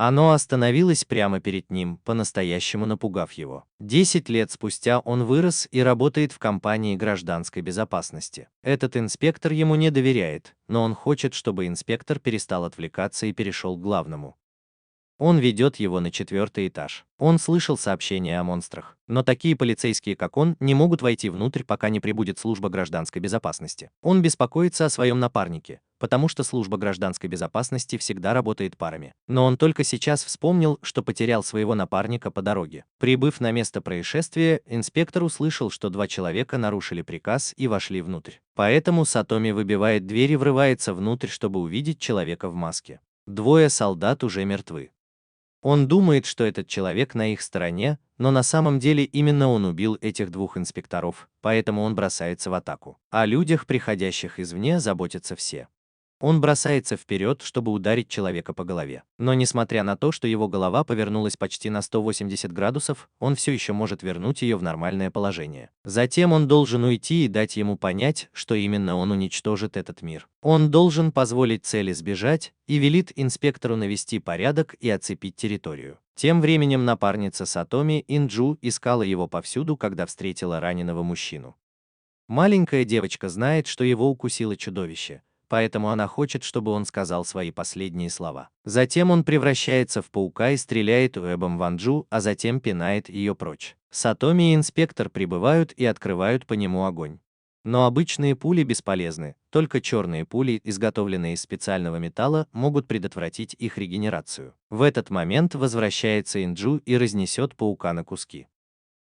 Оно остановилось прямо перед ним, по-настоящему напугав его. 10 лет спустя он вырос и работает в компании гражданской безопасности. Этот инспектор ему не доверяет, но он хочет, чтобы инспектор перестал отвлекаться и перешел к главному. Он ведет его на 4-й этаж. Он слышал сообщения о монстрах, но такие полицейские, как он, не могут войти внутрь, пока не прибудет служба гражданской безопасности. Он беспокоится о своем напарнике, потому что служба гражданской безопасности всегда работает парами. Но он только сейчас вспомнил, что потерял своего напарника по дороге. Прибыв на место происшествия, инспектор услышал, что 2 человека нарушили приказ и вошли внутрь. Поэтому Сатоми выбивает дверь и врывается внутрь, чтобы увидеть человека в маске. 2 солдат уже мертвы. Он думает, что этот человек на их стороне, но на самом деле именно он убил этих 2 инспекторов, поэтому он бросается в атаку. О людях, приходящих извне, заботятся все. Он бросается вперед, чтобы ударить человека по голове. Но несмотря на то, что его голова повернулась почти на 180 градусов, он все еще может вернуть ее в нормальное положение. Затем он должен уйти и дать ему понять, что именно он уничтожит этот мир. Он должен позволить цели сбежать и велит инспектору навести порядок и оцепить территорию. Тем временем напарница Сатоми, Инджу, искала его повсюду, когда встретила раненого мужчину. Маленькая девочка знает, что его укусило чудовище, поэтому она хочет, чтобы он сказал свои последние слова. Затем он превращается в паука и стреляет уэбом в Анджу, а затем пинает ее прочь. Сатоми и инспектор прибывают и открывают по нему огонь. Но обычные пули бесполезны, только черные пули, изготовленные из специального металла, могут предотвратить их регенерацию. В этот момент возвращается Инджу и разнесет паука на куски.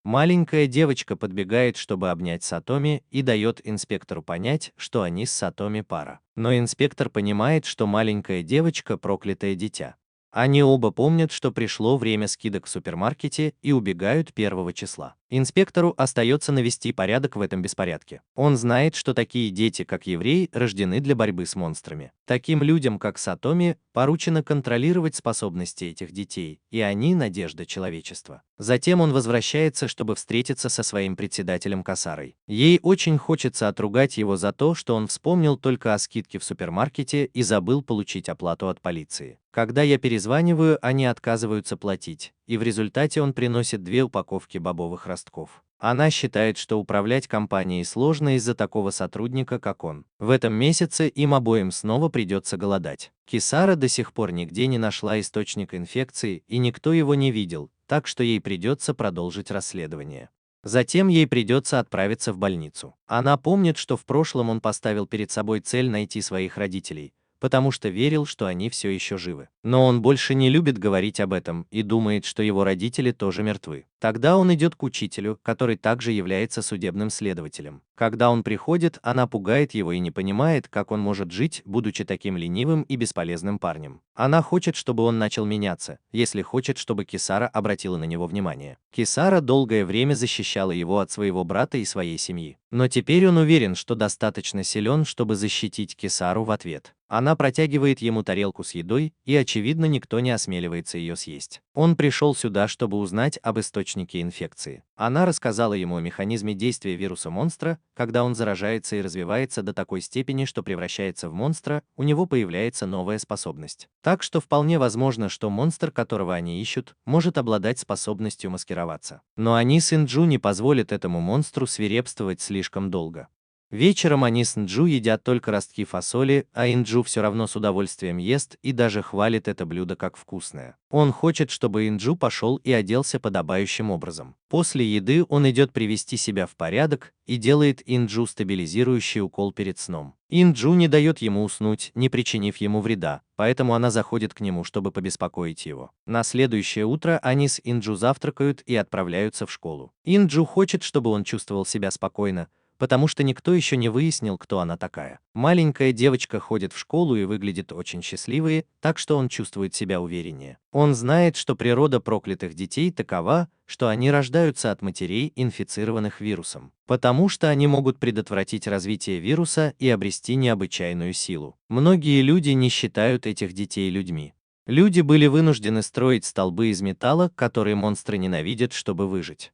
Маленькая девочка подбегает, чтобы обнять Сатоми, и дает инспектору понять, что они с Сатоми пара. Но инспектор понимает, что маленькая девочка – проклятое дитя. Они оба помнят, что пришло время скидок в супермаркете, и убегают 1 числа. Инспектору остается навести порядок в этом беспорядке. Он знает, что такие дети, как евреи, рождены для борьбы с монстрами. Таким людям, как Сатоми, поручено контролировать способности этих детей, и они – надежда человечества. Затем он возвращается, чтобы встретиться со своим председателем Касарой. Ей очень хочется отругать его за то, что он вспомнил только о скидке в супермаркете и забыл получить оплату от полиции. Когда я перезваниваю, они отказываются платить, и в результате он приносит 2 упаковки бобовых ростков. Она считает, что управлять компанией сложно из-за такого сотрудника, как он. В этом месяце им обоим снова придется голодать. Кисара до сих пор нигде не нашла источник инфекции, и никто его не видел, так что ей придется продолжить расследование. Затем ей придется отправиться в больницу. Она помнит, что в прошлом он поставил перед собой цель найти своих родителей, потому что верил, что они все еще живы. Но он больше не любит говорить об этом и думает, что его родители тоже мертвы. Тогда он идет к учителю, который также является судебным следователем. Когда он приходит, она пугает его и не понимает, как он может жить, будучи таким ленивым и бесполезным парнем. Она хочет, чтобы он начал меняться, если хочет, чтобы Кисара обратила на него внимание. Кисара долгое время защищала его от своего брата и своей семьи. Но теперь он уверен, что достаточно силен, чтобы защитить Кисару в ответ. Она протягивает ему тарелку с едой, и, очевидно, никто не осмеливается ее съесть. Он пришел сюда, чтобы узнать об источнике инфекции. Она рассказала ему о механизме действия вируса монстра. Когда он заражается и развивается до такой степени, что превращается в монстра, у него появляется новая способность. Так что вполне возможно, что монстр, которого они ищут, может обладать способностью маскироваться. Но они с Инджу не позволят этому монстру свирепствовать слишком долго. Вечером они с Инджу едят только ростки фасоли, а Инджу все равно с удовольствием ест и даже хвалит это блюдо как вкусное. Он хочет, чтобы Инджу пошел и оделся подобающим образом. После еды он идет привести себя в порядок и делает Инджу стабилизирующий укол перед сном. Инджу не дает ему уснуть, не причинив ему вреда, поэтому она заходит к нему, чтобы побеспокоить его. На следующее утро они с Инджу завтракают и отправляются в школу. Инджу хочет, чтобы он чувствовал себя спокойно, потому что никто еще не выяснил, кто она такая. Маленькая девочка ходит в школу и выглядит очень счастливой, так что он чувствует себя увереннее. Он знает, что природа проклятых детей такова, что они рождаются от матерей, инфицированных вирусом, потому что они могут предотвратить развитие вируса и обрести необычайную силу. Многие люди не считают этих детей людьми. Люди были вынуждены строить столбы из металла, которые монстры ненавидят, чтобы выжить.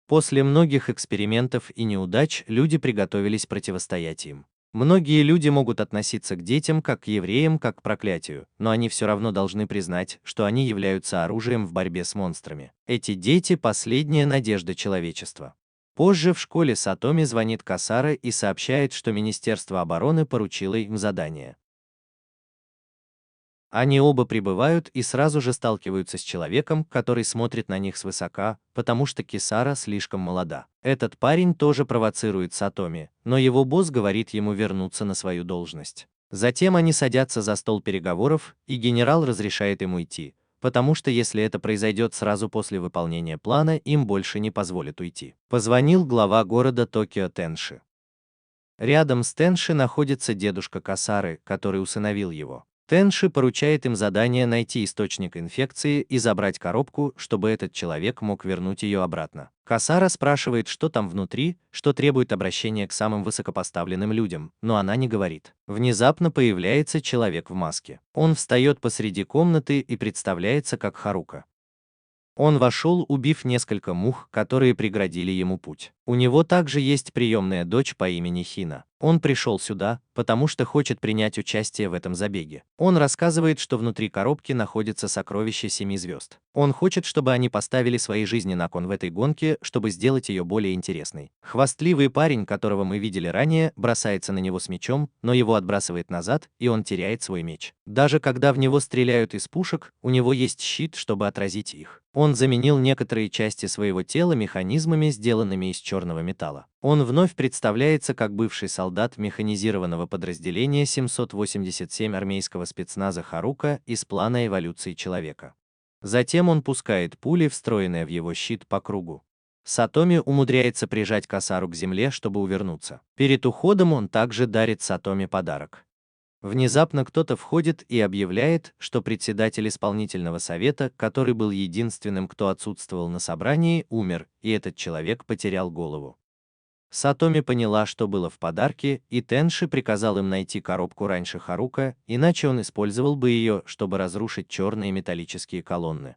После многих экспериментов и неудач люди приготовились противостоять им. Многие люди могут относиться к детям как к евреям, как к проклятию, но они все равно должны признать, что они являются оружием в борьбе с монстрами. Эти дети – последняя надежда человечества. Позже в школе Сатоми звонит Касара и сообщает, что Министерство обороны поручило им задание. Они оба прибывают и сразу же сталкиваются с человеком, который смотрит на них свысока, потому что Кисара слишком молода. Этот парень тоже провоцирует Сатоми, но его босс говорит ему вернуться на свою должность. Затем они садятся за стол переговоров, и генерал разрешает им уйти, потому что если это произойдет сразу после выполнения плана, им больше не позволят уйти. Позвонил глава города Токио Тенши. Рядом с Тенши находится дедушка Касары, который усыновил его. Тенши поручает им задание найти источник инфекции и забрать коробку, чтобы этот человек мог вернуть ее обратно. Касара спрашивает, что там внутри, что требует обращения к самым высокопоставленным людям, но она не говорит. Внезапно появляется человек в маске. Он встает посреди комнаты и представляется как Харука. Он вошел, убив несколько мух, которые преградили ему путь. У него также есть приемная дочь по имени Хина. Он пришел сюда, потому что хочет принять участие в этом забеге. Он рассказывает, что внутри коробки находится сокровище 7 звезд. Он хочет, чтобы они поставили свои жизни на кон в этой гонке, чтобы сделать ее более интересной. Хвастливый парень, которого мы видели ранее, бросается на него с мечом, но его отбрасывает назад, и он теряет свой меч. Даже когда в него стреляют из пушек, у него есть щит, чтобы отразить их. Он заменил некоторые части своего тела механизмами, сделанными из черного металла. Он вновь представляется как бывший солдат механизированного подразделения 787 армейского спецназа Харука из плана эволюции человека. Затем он пускает пули, встроенные в его щит, по кругу. Сатоми умудряется прижать Касару к земле, чтобы увернуться. Перед уходом он также дарит Сатоми подарок. Внезапно кто-то входит и объявляет, что председатель исполнительного совета, который был единственным, кто отсутствовал на собрании, умер, и этот человек потерял голову. Сатоми поняла, что было в подарке, и Тенши приказал им найти коробку раньше Харука, иначе он использовал бы ее, чтобы разрушить черные металлические колонны.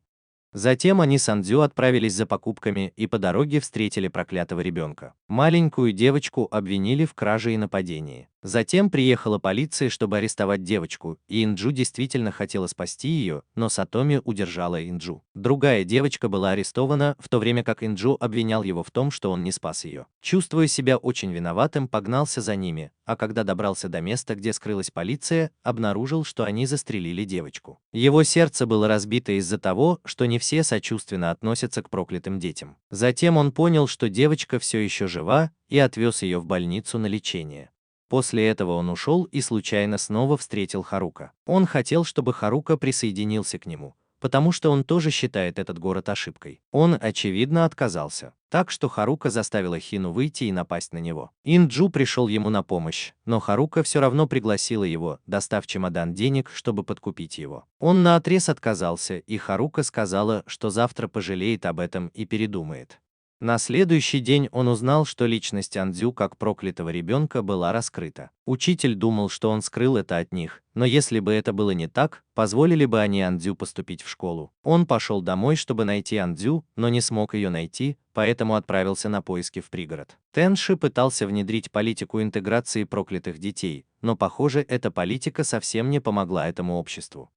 Затем они с Андзю отправились за покупками и по дороге встретили проклятого ребенка. Маленькую девочку обвинили в краже и нападении. Затем приехала полиция, чтобы арестовать девочку, и Инджу действительно хотела спасти ее, но Сатоми удержала Инджу. Другая девочка была арестована, в то время как Инджу обвинял его в том, что он не спас ее. Чувствуя себя очень виноватым, погнался за ними, а когда добрался до места, где скрылась полиция, обнаружил, что они застрелили девочку. Его сердце было разбито из-за того, что не все сочувственно относятся к проклятым детям. Затем он понял, что девочка все еще жива, и отвез ее в больницу на лечение. После этого он ушел и случайно снова встретил Харука. Он хотел, чтобы Харука присоединился к нему, потому что он тоже считает этот город ошибкой. Он, очевидно, отказался. Так что Харука заставила Хину выйти и напасть на него. Инджу пришел ему на помощь, но Харука все равно пригласила его, достав чемодан денег, чтобы подкупить его. Он наотрез отказался, и Харука сказала, что завтра пожалеет об этом и передумает. На следующий день он узнал, что личность Андзю как проклятого ребенка была раскрыта. Учитель думал, что он скрыл это от них, но если бы это было не так, позволили бы они Андзю поступить в школу. Он пошел домой, чтобы найти Андзю, но не смог ее найти, поэтому отправился на поиски в пригород. Тенши пытался внедрить политику интеграции проклятых детей, но, похоже, эта политика совсем не помогла этому обществу.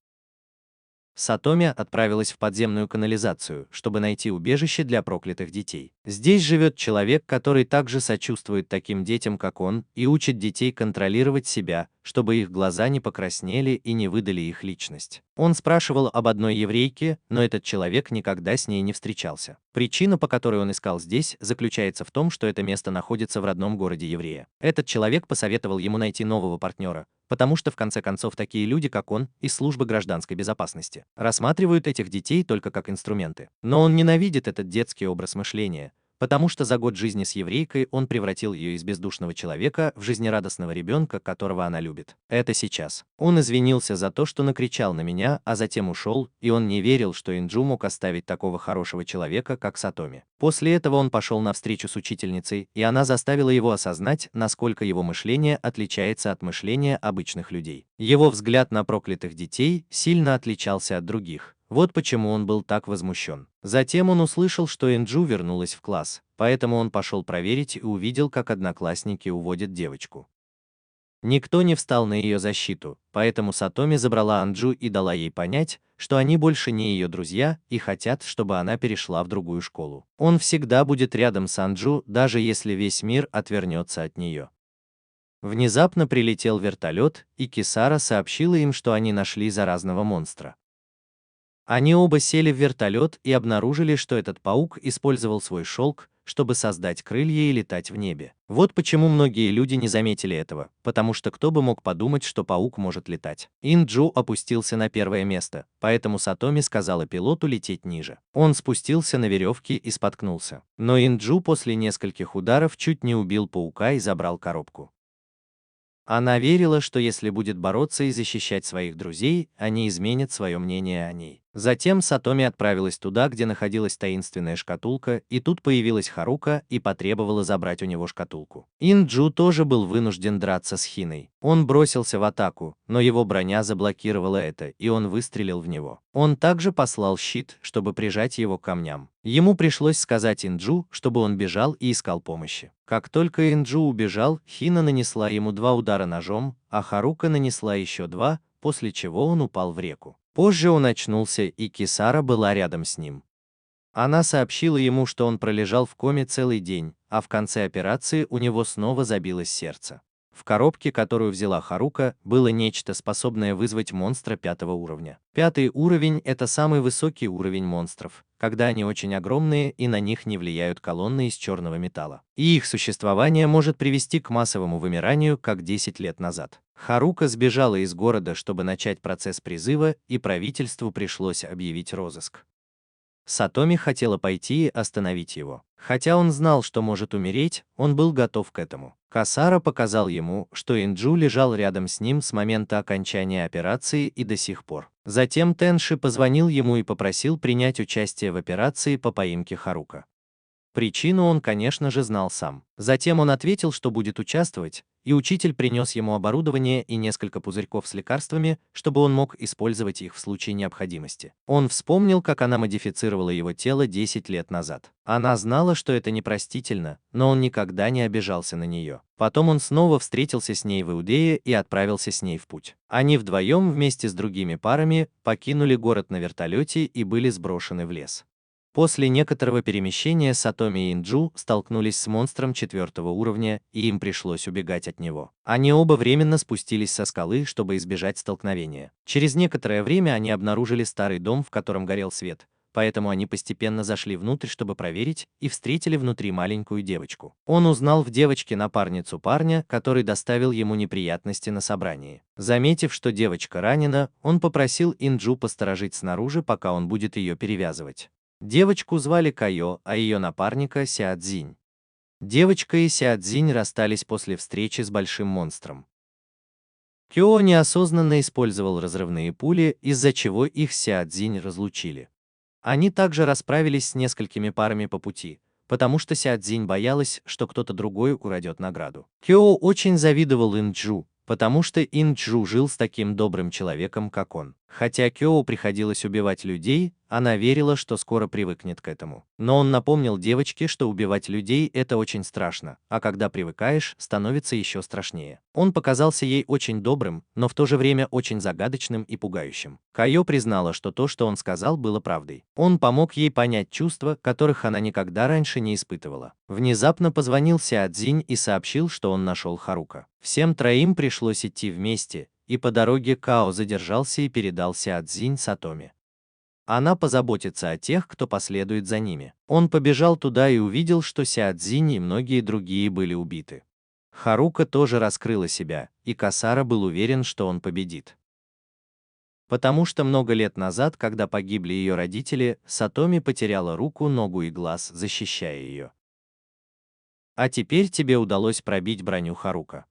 Сатоми отправилась в подземную канализацию, чтобы найти убежище для проклятых детей. Здесь живет человек, который также сочувствует таким детям, как он, и учит детей контролировать себя, чтобы их глаза не покраснели и не выдали их личность. Он спрашивал об одной еврейке, но этот человек никогда с ней не встречался. Причина, по которой он искал здесь, заключается в том, что это место находится в родном городе еврея. Этот человек посоветовал ему найти нового партнера, потому что в конце концов такие люди, как он, из службы гражданской безопасности, рассматривают этих детей только как инструменты. Но он ненавидит этот детский образ мышления, потому что за год жизни с еврейкой он превратил ее из бездушного человека в жизнерадостного ребенка, которого она любит. Это сейчас. Он извинился за то, что накричал на меня, а затем ушел, и он не верил, что Инджу мог оставить такого хорошего человека, как Сатоми. После этого он пошел на встречу с учительницей, и она заставила его осознать, насколько его мышление отличается от мышления обычных людей. Его взгляд на проклятых детей сильно отличался от других. Вот почему он был так возмущен. Затем он услышал, что Инджу вернулась в класс, поэтому он пошел проверить и увидел, как одноклассники уводят девочку. Никто не встал на ее защиту, поэтому Сатоми забрала Анджу и дала ей понять, что они больше не ее друзья и хотят, чтобы она перешла в другую школу. Он всегда будет рядом с Анджу, даже если весь мир отвернется от нее. Внезапно прилетел вертолет, и Кисара сообщила им, что они нашли заразного монстра. Они оба сели в вертолет и обнаружили, что этот паук использовал свой шелк, чтобы создать крылья и летать в небе. Вот почему многие люди не заметили этого, потому что кто бы мог подумать, что паук может летать. Инджу опустился на первое место, поэтому Сатоми сказала пилоту лететь ниже. Он спустился на веревке и споткнулся. Но Инджу после нескольких ударов чуть не убил паука и забрал коробку. Она верила, что если будет бороться и защищать своих друзей, они изменят свое мнение о ней. Затем Сатоми отправилась туда, где находилась таинственная шкатулка, и тут появилась Харука и потребовала забрать у него шкатулку. Инджу тоже был вынужден драться с Хиной. Он бросился в атаку, но его броня заблокировала это, и он выстрелил в него. Он также послал щит, чтобы прижать его к камням. Ему пришлось сказать Инджу, чтобы он бежал и искал помощи. Как только Инджу убежал, Хина нанесла ему 2 удара ножом, а Харука нанесла еще 2, после чего он упал в реку. Позже он очнулся, и Кисара была рядом с ним. Она сообщила ему, что он пролежал в коме целый день, а в конце операции у него снова забилось сердце. В коробке, которую взяла Харука, было нечто, способное вызвать монстра 5-го уровня. 5-й уровень – это самый высокий уровень монстров, когда они очень огромные и на них не влияют колонны из черного металла. И их существование может привести к массовому вымиранию, как 10 лет назад. Харука сбежала из города, чтобы начать процесс призыва, и правительству пришлось объявить розыск. Сатоми хотела пойти и остановить его. Хотя он знал, что может умереть, он был готов к этому. Касара показал ему, что Инджу лежал рядом с ним с момента окончания операции и до сих пор. Затем Тенши позвонил ему и попросил принять участие в операции по поимке Харука. Причину он, конечно же, знал сам. Затем он ответил, что будет участвовать, и учитель принес ему оборудование и несколько пузырьков с лекарствами, чтобы он мог использовать их в случае необходимости. Он вспомнил, как она модифицировала его тело 10 лет назад. Она знала, что это непростительно, но он никогда не обижался на нее. Потом он снова встретился с ней в Иудее и отправился с ней в путь. Они вдвоем вместе с другими парами покинули город на вертолете и были сброшены в лес. После некоторого перемещения Сатоми и Инджу столкнулись с монстром 4-го уровня, и им пришлось убегать от него. Они оба временно спустились со скалы, чтобы избежать столкновения. Через некоторое время они обнаружили старый дом, в котором горел свет, поэтому они постепенно зашли внутрь, чтобы проверить, и встретили внутри маленькую девочку. Он узнал в девочке напарницу парня, который доставил ему неприятности на собрании. Заметив, что девочка ранена, он попросил Инджу посторожить снаружи, пока он будет ее перевязывать. Девочку звали Кайо, а ее напарника Сяодзинь. Девочка и Сяодзинь расстались после встречи с большим монстром. Кё неосознанно использовал разрывные пули, из-за чего их Сяодзинь разлучили. Они также расправились с несколькими парами по пути, потому что Сяодзинь боялась, что кто-то другой украдет награду. Кё очень завидовал Инджу, потому что Инджу жил с таким добрым человеком, как он. Хотя Кёу приходилось убивать людей, она верила, что скоро привыкнет к этому. Но он напомнил девочке, что убивать людей – это очень страшно, а когда привыкаешь, становится еще страшнее. Он показался ей очень добрым, но в то же время очень загадочным и пугающим. Кайо признала, что то, что он сказал, было правдой. Он помог ей понять чувства, которых она никогда раньше не испытывала. Внезапно позвонил Сяодзинь и сообщил, что он нашел Харука. Всем троим пришлось идти вместе, и по дороге Као задержался и передал Сяодзинь Сатоми. Она позаботится о тех, кто последует за ними. Он побежал туда и увидел, что Сяодзинь и многие другие были убиты. Харука тоже раскрыла себя, и Касара был уверен, что он победит. Потому что много лет назад, когда погибли ее родители, Сатоми потеряла руку, ногу и глаз, защищая ее. А теперь тебе удалось пробить броню Харука.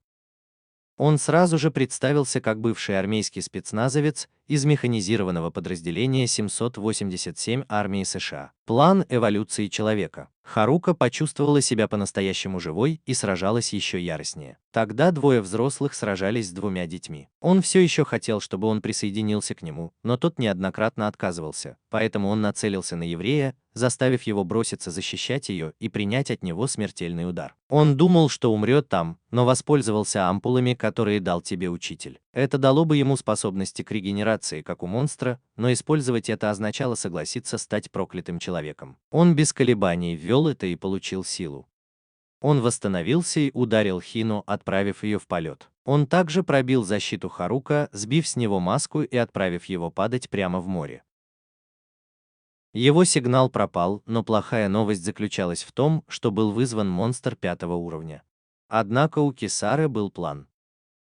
Он сразу же представился как бывший армейский спецназовец из механизированного подразделения 787 армии США. План эволюции человека. Харука почувствовала себя по-настоящему живой и сражалась еще яростнее. Тогда двое взрослых сражались с двумя детьми. Он все еще хотел, чтобы он присоединился к нему, но тот неоднократно отказывался, поэтому он нацелился на еврея, заставив его броситься защищать ее и принять от него смертельный удар. Он думал, что умрет там, но воспользовался ампулами, которые дал тебе учитель. Это дало бы ему способности к регенерации, как у монстра, но использовать это означало согласиться стать проклятым человеком. Он без колебаний ввел это и получил силу. Он восстановился и ударил Хину, отправив ее в полет. Он также пробил защиту Харука, сбив с него маску и отправив его падать прямо в море. Его сигнал пропал, но плохая новость заключалась в том, что был вызван монстр 5-го уровня. Однако у Кисары был план.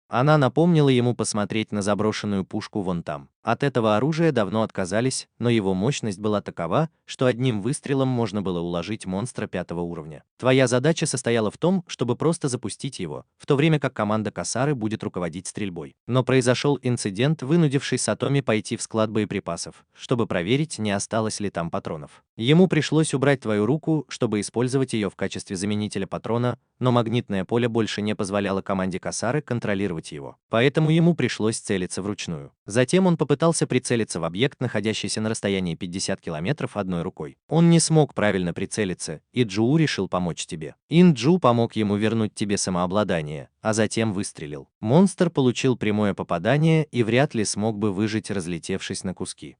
Она напомнила ему посмотреть на заброшенную пушку вон там. От этого оружия давно отказались, но его мощность была такова, что одним выстрелом можно было уложить монстра 5-го уровня. Твоя задача состояла в том, чтобы просто запустить его, в то время как команда Касары будет руководить стрельбой. Но произошел инцидент, вынудивший Сатоми пойти в склад боеприпасов, чтобы проверить, не осталось ли там патронов. Ему пришлось убрать твою руку, чтобы использовать ее в качестве заменителя патрона, но магнитное поле больше не позволяло команде Касары контролировать его. Поэтому ему пришлось целиться вручную. Затем он попытался прицелиться в объект, находящийся на расстоянии 50 километров одной рукой. Он не смог правильно прицелиться, и Джуу решил помочь тебе. Инджу помог ему вернуть тебе самообладание, а затем выстрелил. Монстр получил прямое попадание и вряд ли смог бы выжить, разлетевшись на куски.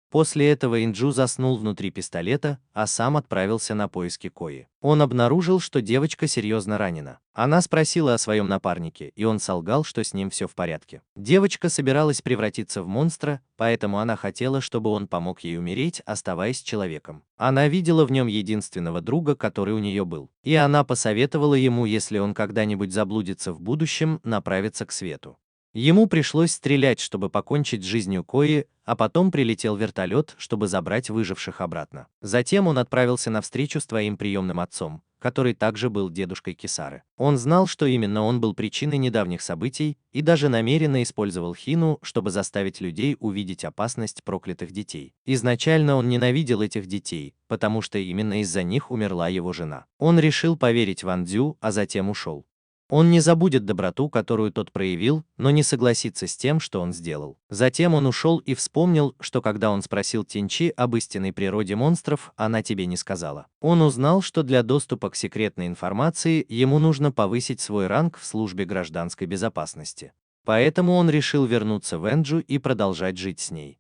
После этого Инджу заснул внутри пистолета, а сам отправился на поиски Кои. Он обнаружил, что девочка серьезно ранена. Она спросила о своем напарнике, и он солгал, что с ним все в порядке. Девочка собиралась превратиться в монстра, поэтому она хотела, чтобы он помог ей умереть, оставаясь человеком. Она видела в нем единственного друга, который у нее был. И она посоветовала ему, если он когда-нибудь заблудится в будущем, направиться к свету. Ему пришлось стрелять, чтобы покончить с жизнью Кои, а потом прилетел вертолет, чтобы забрать выживших обратно. Затем он отправился на встречу с твоим приемным отцом, который также был дедушкой Кисары. Он знал, что именно он был причиной недавних событий, и даже намеренно использовал Хину, чтобы заставить людей увидеть опасность проклятых детей. Изначально он ненавидел этих детей, потому что именно из-за них умерла его жена. Он решил поверить Ван Дзю, а затем ушел. Он не забудет доброту, которую тот проявил, но не согласится с тем, что он сделал. Затем он ушел и вспомнил, что когда он спросил Тинчи об истинной природе монстров, она тебе не сказала. Он узнал, что для доступа к секретной информации ему нужно повысить свой ранг в службе гражданской безопасности. Поэтому он решил вернуться в Энджу и продолжать жить с ней.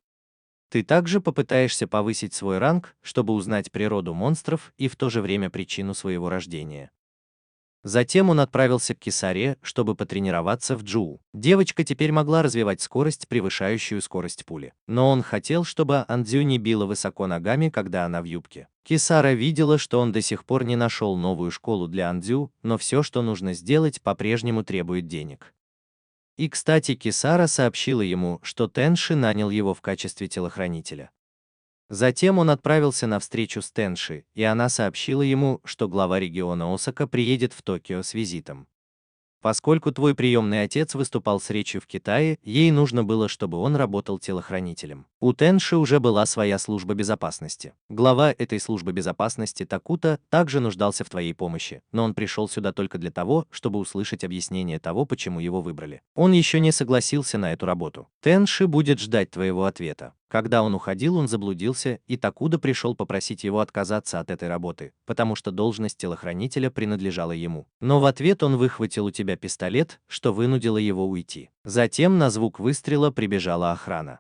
Ты также попытаешься повысить свой ранг, чтобы узнать природу монстров и в то же время причину своего рождения. Затем он отправился к Кисаре, чтобы потренироваться в Джуу. Девочка теперь могла развивать скорость, превышающую скорость пули. Но он хотел, чтобы Андзю не била высоко ногами, когда она в юбке. Кисара видела, что он до сих пор не нашел новую школу для Андзю, но все, что нужно сделать, по-прежнему требует денег. И, кстати, Кисара сообщила ему, что Тенши нанял его в качестве телохранителя. Затем он отправился на встречу с Тенши, и она сообщила ему, что глава региона Осака приедет в Токио с визитом. Поскольку твой приемный отец выступал с речью в Китае, ей нужно было, чтобы он работал телохранителем. У Тенши уже была своя служба безопасности. Глава этой службы безопасности Такута также нуждался в твоей помощи, но он пришел сюда только для того, чтобы услышать объяснение того, почему его выбрали. Он еще не согласился на эту работу. Тенши будет ждать твоего ответа. Когда он уходил, он заблудился, и Такуда пришел попросить его отказаться от этой работы, потому что должность телохранителя принадлежала ему. Но в ответ он выхватил у тебя пистолет, что вынудило его уйти. Затем на звук выстрела прибежала охрана.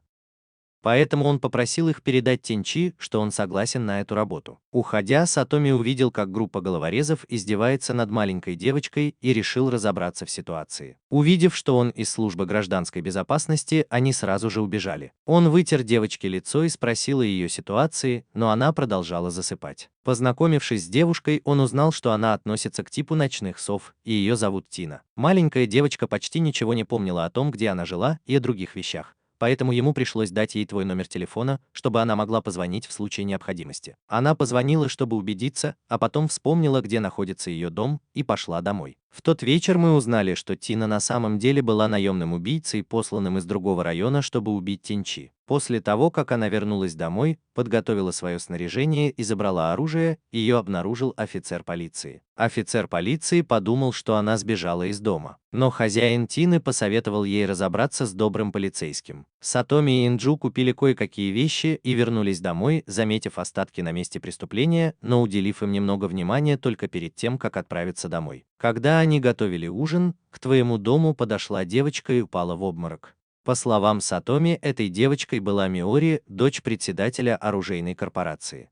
Поэтому он попросил их передать Тинчи, что он согласен на эту работу. Уходя, Сатоми увидел, как группа головорезов издевается над маленькой девочкой и решил разобраться в ситуации. Увидев, что он из службы гражданской безопасности, они сразу же убежали. Он вытер девочке лицо и спросил о ее ситуации, но она продолжала засыпать. Познакомившись с девушкой, он узнал, что она относится к типу ночных сов, и ее зовут Тина. Маленькая девочка почти ничего не помнила о том, где она жила, и о других вещах. Поэтому ему пришлось дать ей твой номер телефона, чтобы она могла позвонить в случае необходимости. Она позвонила, чтобы убедиться, а потом вспомнила, где находится ее дом, и пошла домой. В тот вечер мы узнали, что Тина на самом деле была наемным убийцей, посланным из другого района, чтобы убить Тинчи. После того, как она вернулась домой, подготовила свое снаряжение и забрала оружие, ее обнаружил офицер полиции. Офицер полиции подумал, что она сбежала из дома. Но хозяин Тины посоветовал ей разобраться с добрым полицейским. Сатоми и Инджу купили кое-какие вещи и вернулись домой, заметив остатки на месте преступления, но уделив им немного внимания только перед тем, как отправиться домой. Когда они готовили ужин, к твоему дому подошла девочка и упала в обморок. По словам Сатоми, этой девочкой была Миори, дочь председателя оружейной корпорации.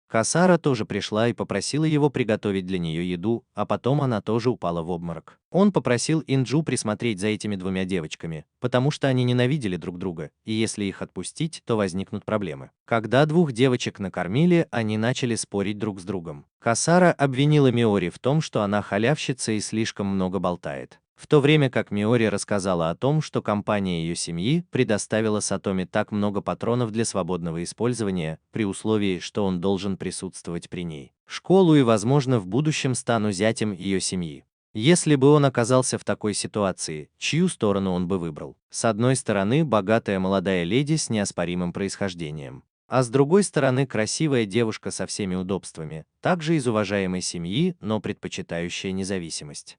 Касара тоже пришла и попросила его приготовить для нее еду, а потом она тоже упала в обморок. Он попросил Инджу присмотреть за этими двумя девочками, потому что они ненавидели друг друга, и если их отпустить, то возникнут проблемы. Когда двух девочек накормили, они начали спорить друг с другом. Касара обвинила Миори в том, что она халявщица и слишком много болтает. В то время как Миори рассказала о том, что компания ее семьи предоставила Сатоми так много патронов для свободного использования, при условии, что он должен присутствовать при ней в школу и, возможно, в будущем стану зятем ее семьи. Если бы он оказался в такой ситуации, чью сторону он бы выбрал? С одной стороны, богатая молодая леди с неоспоримым происхождением, а с другой стороны, красивая девушка со всеми удобствами, также из уважаемой семьи, но предпочитающая независимость.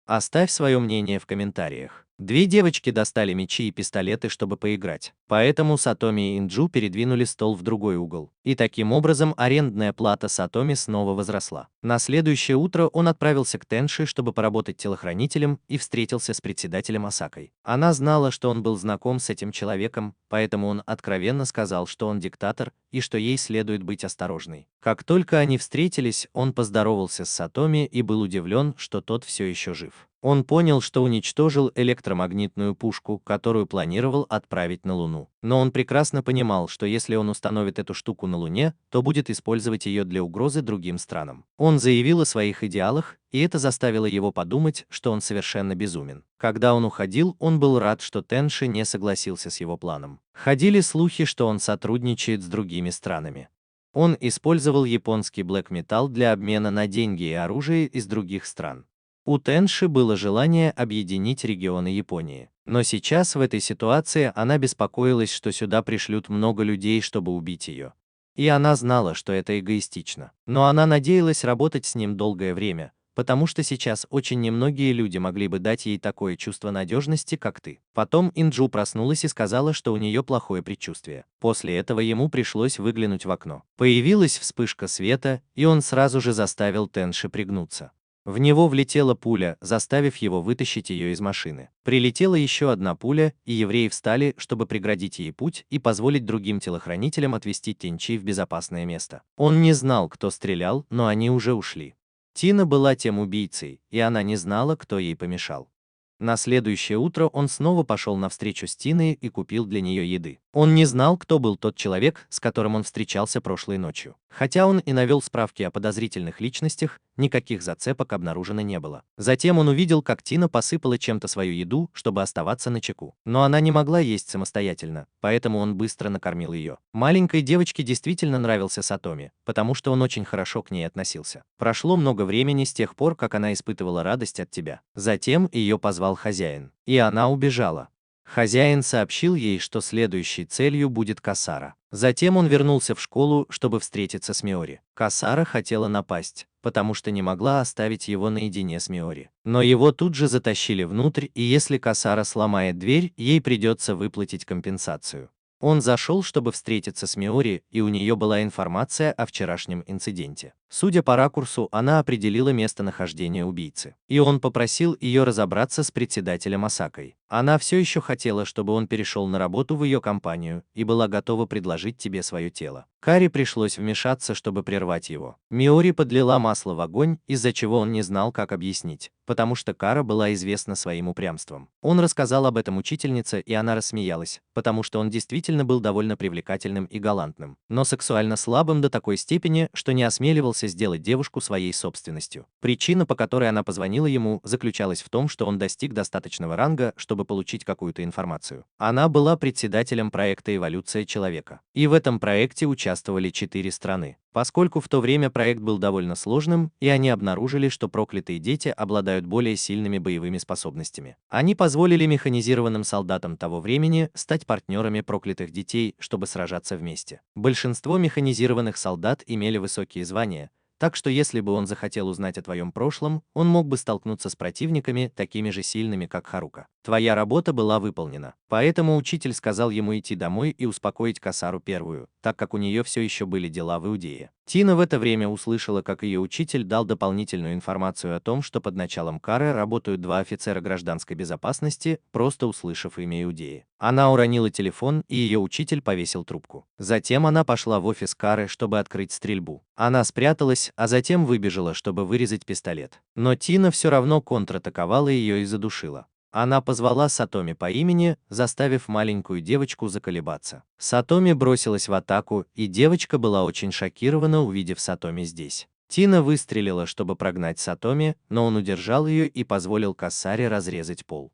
Оставь свое мнение в комментариях. Две девочки достали мечи и пистолеты, чтобы поиграть. Поэтому Сатоми и Инджу передвинули стол в другой угол. И таким образом арендная плата Сатоми снова возросла. На следующее утро он отправился к Тенши, чтобы поработать телохранителем, и встретился с председателем Осакой. Она знала, что он был знаком с этим человеком, поэтому он откровенно сказал, что он диктатор и что ей следует быть осторожной. Как только они встретились, он поздоровался с Сатоми и был удивлен, что тот все еще жив. Он понял, что уничтожил электромагнитную пушку, которую планировал отправить на Луну. Но он прекрасно понимал, что если он установит эту штуку на Луне, то будет использовать ее для угрозы другим странам. Он заявил о своих идеалах, и это заставило его подумать, что он совершенно безумен. Когда он уходил, он был рад, что Тенши не согласился с его планом. Ходили слухи, что он сотрудничает с другими странами. Он использовал японский блэк-металл для обмена на деньги и оружие из других стран. У Тенши было желание объединить регионы Японии. Но сейчас в этой ситуации она беспокоилась, что сюда пришлют много людей, чтобы убить ее. И она знала, что это эгоистично. Но она надеялась работать с ним долгое время, потому что сейчас очень немногие люди могли бы дать ей такое чувство надежности, как ты. Потом Инджу проснулась и сказала, что у нее плохое предчувствие. После этого ему пришлось выглянуть в окно. Появилась вспышка света, и он сразу же заставил Тенши пригнуться. В него влетела пуля, заставив его вытащить ее из машины. Прилетела еще одна пуля, и евреи встали, чтобы преградить ей путь и позволить другим телохранителям отвезти Тенчи в безопасное место. Он не знал, кто стрелял, но они уже ушли. Тина была тем убийцей, и она не знала, кто ей помешал. На следующее утро он снова пошел на встречу с Тиной и купил для нее еды. Он не знал, кто был тот человек, с которым он встречался прошлой ночью. Хотя он и навел справки о подозрительных личностях, никаких зацепок обнаружено не было. Затем он увидел, как Тина посыпала чем-то свою еду, чтобы оставаться начеку. Но она не могла есть самостоятельно, поэтому он быстро накормил ее. Маленькой девочке действительно нравился Сатоми, потому что он очень хорошо к ней относился. Прошло много времени с тех пор, как она испытывала радость от тебя. Затем ее позвал хозяин, и она убежала. Хозяин сообщил ей, что следующей целью будет Касара. Затем он вернулся в школу, чтобы встретиться с Миори. Касара хотела напасть, потому что не могла оставить его наедине с Миори. Но его тут же затащили внутрь, и если Касара сломает дверь, ей придется выплатить компенсацию. Он зашел, чтобы встретиться с Миори, и у нее была информация о вчерашнем инциденте. Судя по ракурсу, она определила местонахождение убийцы. И он попросил ее разобраться с председателем Осакой. Она все еще хотела, чтобы он перешел на работу в ее компанию и была готова предложить тебе свое тело. Кари пришлось вмешаться, чтобы прервать его. Миори подлила масло в огонь, из-за чего он не знал, как объяснить, потому что Кара была известна своим упрямством. Он рассказал об этом учительнице, и она рассмеялась, потому что он действительно был довольно привлекательным и галантным, но сексуально слабым до такой степени, что не осмеливался сделать девушку своей собственностью. Причина, по которой она позвонила ему, заключалась в том, что он достиг достаточного ранга, чтобы получить какую-то информацию. Она была председателем проекта «Эволюция человека». И в этом проекте участвовали 4 страны. поскольку в то время проект был довольно сложным, и они обнаружили, что проклятые дети обладают более сильными боевыми способностями. Они позволили механизированным солдатам того времени стать партнерами проклятых детей, чтобы сражаться вместе. Большинство механизированных солдат имели высокие звания, так что если бы он захотел узнать о твоем прошлом, он мог бы столкнуться с противниками, такими же сильными, как Харука. Твоя работа была выполнена. Поэтому учитель сказал ему идти домой и успокоить Касару первую, так как у нее все еще были дела в Иудее. Тина в это время услышала, как ее учитель дал дополнительную информацию о том, что под началом Кары работают два офицера гражданской безопасности, просто услышав имя Иудеи. Она уронила телефон, и ее учитель повесил трубку. Затем она пошла в офис Кары, чтобы открыть стрельбу. Она спряталась, а затем выбежала, чтобы вырезать пистолет. Но Тина все равно контратаковала ее и задушила. Она позвала Сатоми по имени, заставив маленькую девочку заколебаться. Сатоми бросилась в атаку, и девочка была очень шокирована, увидев Сатоми здесь. Тина выстрелила, чтобы прогнать Сатоми, но он удержал ее и позволил Касаре разрезать пол.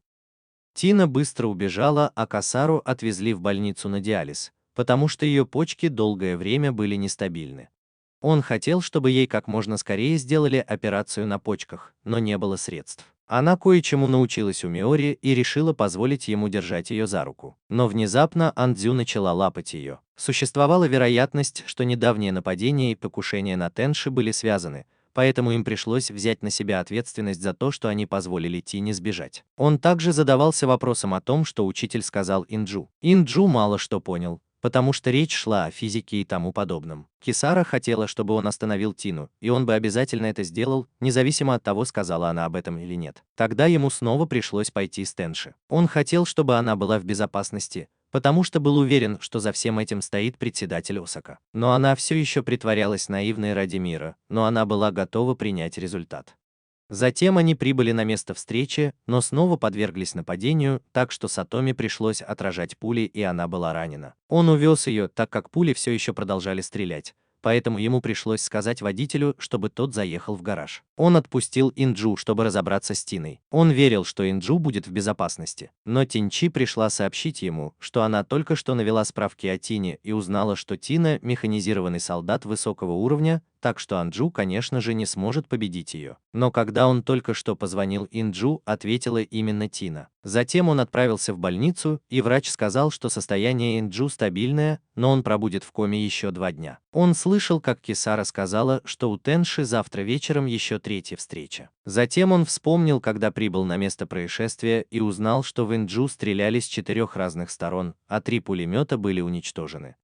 Тина быстро убежала, а Касару отвезли в больницу на диализ, потому что ее почки долгое время были нестабильны. Он хотел, чтобы ей как можно скорее сделали операцию на почках, но не было средств. Она кое-чему научилась у Миори и решила позволить ему держать ее за руку. Но внезапно Андзю начала лапать ее. Существовала вероятность, что недавнее нападение и покушение на Тенши были связаны, поэтому им пришлось взять на себя ответственность за то, что они позволили Тине сбежать. Он также задавался вопросом о том, что учитель сказал Инджу. Инджу мало что понял, потому что речь шла о физике и тому подобном. Кисара хотела, чтобы он остановил Тину, и он бы обязательно это сделал, независимо от того, сказала она об этом или нет. Тогда ему снова пришлось пойти с Тенши. Он хотел, чтобы она была в безопасности, потому что был уверен, что за всем этим стоит председатель Осака. Но она все еще притворялась наивной ради мира, но она была готова принять результат. Затем они прибыли на место встречи, но снова подверглись нападению, так что Сатоми пришлось отражать пули, и она была ранена. Он увез ее, так как пули все еще продолжали стрелять, поэтому ему пришлось сказать водителю, чтобы тот заехал в гараж. Он отпустил Инджу, чтобы разобраться с Тиной. Он верил, что Инджу будет в безопасности. Но Тинчи пришла сообщить ему, что она только что навела справки о Тине и узнала, что Тина – механизированный солдат высокого уровня, так что Анджу, конечно же, не сможет победить ее. Но когда он только что позвонил Инджу, ответила именно Тина. Затем он отправился в больницу, и врач сказал, что состояние Инджу стабильное, но он пробудет в коме еще 2 дня. Он слышал, как Кисара сказала, что у Тенши завтра вечером еще 3-я встреча. Затем он вспомнил, когда прибыл на место происшествия, и узнал, что в Инджу стреляли с 4 разных сторон, а 3 пулемета были уничтожены.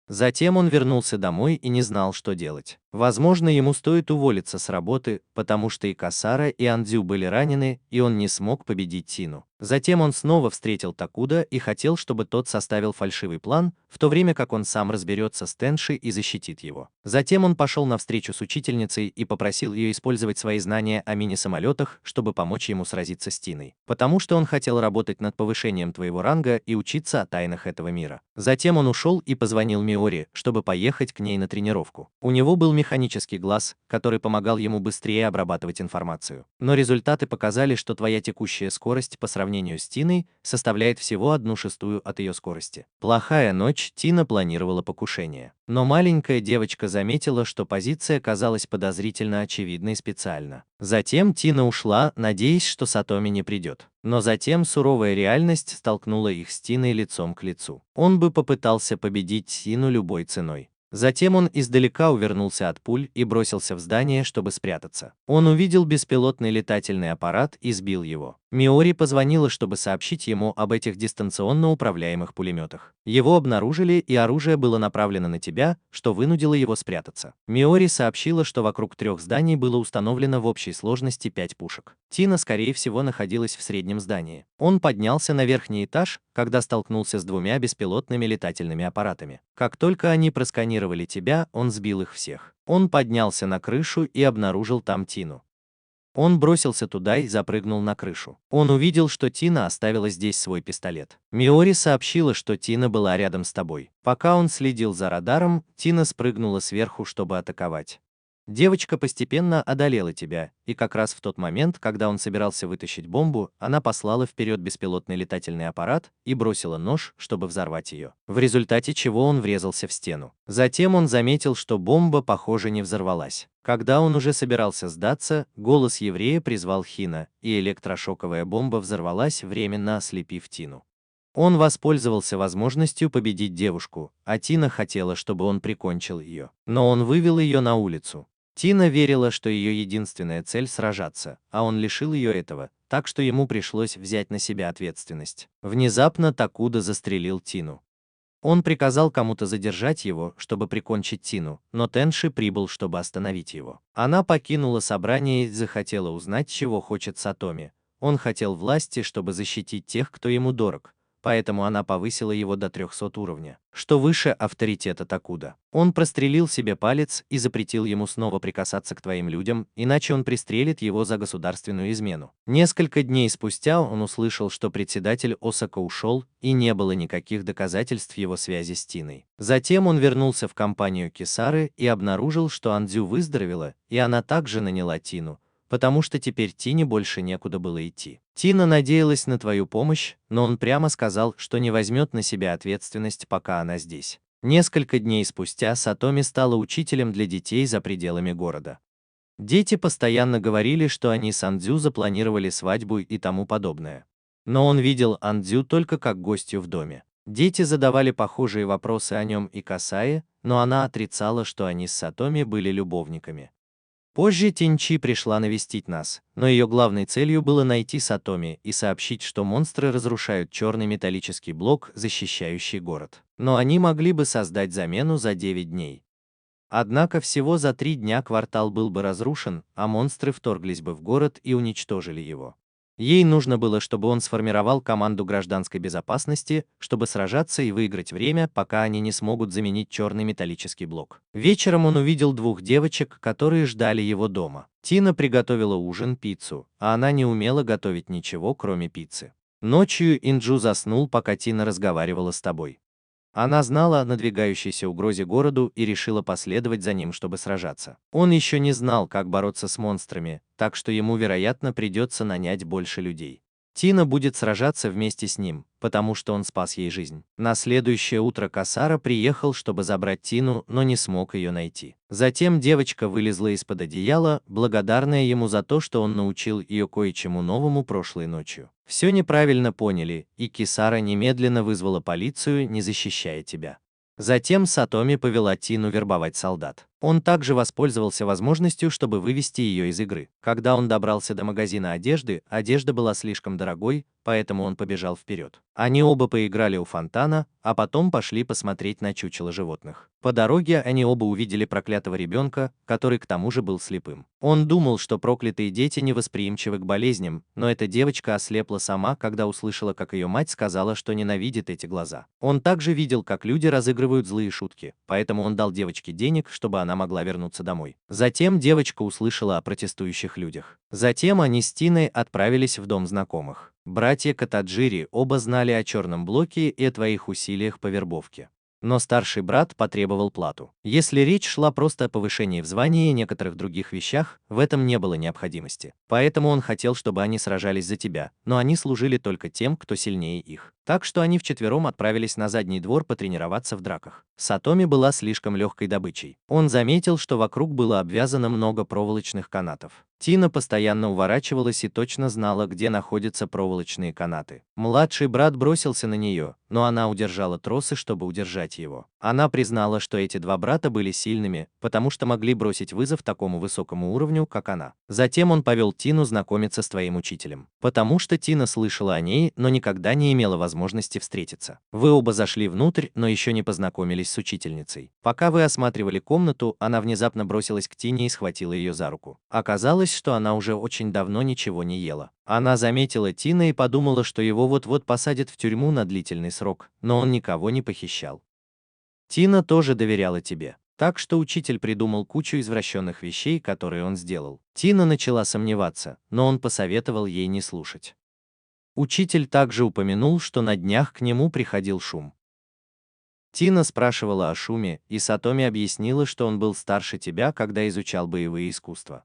Затем он вернулся домой и не знал, что делать. Возможно, ему стоит уволиться с работы, потому что и Касара, и Андзю были ранены, и он не смог победить Тину. Затем он снова встретил Такуда и хотел, чтобы тот составил фальшивый план, в то время как он сам разберется с Тенши и защитит его. Затем он пошел на встречу с учительницей и попросил ее использовать свои знания о мини-самолетах, чтобы помочь ему сразиться с Тиной. Потому что он хотел работать над повышением твоего ранга и учиться о тайнах этого мира. Затем он ушел и позвонил Миори, чтобы поехать к ней на тренировку. У него был механический глаз, который помогал ему быстрее обрабатывать информацию. Но результаты показали, что твоя текущая скорость по сравнению с Тиной составляет всего 1/6 от ее скорости. Плохая ночь, Тина планировала покушение. Но маленькая девочка заметила, что позиция казалась подозрительно очевидной специально. Затем Тина ушла, надеясь, что Сатоми не придет. Но затем суровая реальность столкнула их с Тиной лицом к лицу. Он бы попытался победить Тину любой ценой. Затем он издалека увернулся от пуль и бросился в здание, чтобы спрятаться. Он увидел беспилотный летательный аппарат и сбил его. Миори позвонила, чтобы сообщить ему об этих дистанционно управляемых пулеметах. Его обнаружили, и оружие было направлено на тебя, что вынудило его спрятаться. Миори сообщила, что вокруг 3 зданий было установлено в общей сложности 5 пушек. Тина, скорее всего, находилась в среднем здании. Он поднялся на верхний этаж, когда столкнулся с 2 беспилотными летательными аппаратами. Как только они просканировали тебя, он сбил их всех. Он поднялся на крышу и обнаружил там Тину. Он бросился туда и запрыгнул на крышу. Он увидел, что Тина оставила здесь свой пистолет. Миори сообщила, что Тина была рядом с тобой. Пока он следил за радаром, Тина спрыгнула сверху, чтобы атаковать. Девочка постепенно одолела тебя, и как раз в тот момент, когда он собирался вытащить бомбу, она послала вперед беспилотный летательный аппарат и бросила нож, чтобы взорвать ее, в результате чего он врезался в стену. Затем он заметил, что бомба, похоже, не взорвалась. Когда он уже собирался сдаться, голос еврея призвал Хина, и электрошоковая бомба взорвалась, временно ослепив Тину. Он воспользовался возможностью победить девушку, а Тина хотела, чтобы он прикончил ее. Но он вывел ее на улицу. Тина верила, что ее единственная цель — сражаться, а он лишил ее этого, так что ему пришлось взять на себя ответственность. Внезапно Такуда застрелил Тину. Он приказал кому-то задержать его, чтобы прикончить Тину, но Тенши прибыл, чтобы остановить его. Она покинула собрание и захотела узнать, чего хочет Сатоми. Он хотел власти, чтобы защитить тех, кто ему дорог, поэтому она повысила его до 300 уровня, что выше авторитета Такуда. Он прострелил себе палец и запретил ему снова прикасаться к твоим людям, иначе он пристрелит его за государственную измену. Несколько дней спустя он услышал, что председатель Осака ушел, и не было никаких доказательств его связи с Тиной. Затем он вернулся в компанию Кисары и обнаружил, что Андзю выздоровела, и она также наняла Тину, потому что теперь Тине больше некуда было идти. Тина надеялась на твою помощь, но он прямо сказал, что не возьмет на себя ответственность, пока она здесь. Несколько дней спустя Сатоми стала учителем для детей за пределами города. Дети постоянно говорили, что они с Андзю запланировали свадьбу и тому подобное. Но он видел Андзю только как гостью в доме. Дети задавали похожие вопросы о нем и Касае, но она отрицала, что они с Сатоми были любовниками. Позже Тинчи пришла навестить нас, но ее главной целью было найти Сатоми и сообщить, что монстры разрушают черный металлический блок, защищающий город. Но они могли бы создать замену за 9 дней. Однако всего за 3 дня квартал был бы разрушен, а монстры вторглись бы в город и уничтожили его. Ей нужно было, чтобы он сформировал команду гражданской безопасности, чтобы сражаться и выиграть время, пока они не смогут заменить черный металлический блок. Вечером он увидел 2 девочек, которые ждали его дома. Тина приготовила ужин, пиццу, а она не умела готовить ничего, кроме пиццы. Ночью Инджу заснул, пока Тина разговаривала с тобой. Она знала о надвигающейся угрозе городу и решила последовать за ним, чтобы сражаться. Он еще не знал, как бороться с монстрами, так что ему, вероятно, придется нанять больше людей. Тина будет сражаться вместе с ним, потому что он спас ей жизнь. На следующее утро Касара приехал, чтобы забрать Тину, но не смог ее найти. Затем девочка вылезла из-под одеяла, благодарная ему за то, что он научил ее кое-чему новому прошлой ночью. Все неправильно поняли, и Кисара немедленно вызвала полицию, не защищая тебя. Затем Сатоми повела Тину вербовать солдат. Он также воспользовался возможностью, чтобы вывести ее из игры. Когда он добрался до магазина одежды, одежда была слишком дорогой, поэтому он побежал вперед. Они оба поиграли у фонтана, а потом пошли посмотреть на чучело животных. По дороге они оба увидели проклятого ребенка, который к тому же был слепым. Он думал, что проклятые дети невосприимчивы к болезням, но эта девочка ослепла сама, когда услышала, как ее мать сказала, что ненавидит эти глаза. Он также видел, как люди разыгрывают злые шутки, поэтому он дал девочке денег, чтобы она могла вернуться домой. Затем девочка услышала о протестующих людях. Затем они с Тиной отправились в дом знакомых. Братья Катаджири оба знали о черном блоке и о твоих усилиях по вербовке. Но старший брат потребовал плату. Если речь шла просто о повышении в звании и некоторых других вещах, в этом не было необходимости. Поэтому он хотел, чтобы они сражались за тебя, но они служили только тем, кто сильнее их. Так что они вчетвером отправились на задний двор потренироваться в драках. Сатоми была слишком легкой добычей. Он заметил, что вокруг было обвязано много проволочных канатов. Тина постоянно уворачивалась и точно знала, где находятся проволочные канаты. Младший брат бросился на нее, но она удержала тросы, чтобы удержать его. Она признала, что эти 2 брата были сильными, потому что могли бросить вызов такому высокому уровню, как она. Затем он повел Тину знакомиться с твоим учителем. Потому что Тина слышала о ней, но никогда не имела возможности встретиться. Вы оба зашли внутрь, но еще не познакомились с учительницей. Пока вы осматривали комнату, она внезапно бросилась к Тине и схватила ее за руку. Оказалось, что она уже очень давно ничего не ела. Она заметила Тина и подумала, что его вот-вот посадят в тюрьму на длительный срок, но он никого не похищал. Тина тоже доверяла тебе. Так что учитель придумал кучу извращенных вещей, которые он сделал. Тина начала сомневаться, но он посоветовал ей не слушать. Учитель также упомянул, что на днях к нему приходил Шум. Тина спрашивала о Шуме, и Сатоми объяснила, что он был старше тебя, когда изучал боевые искусства.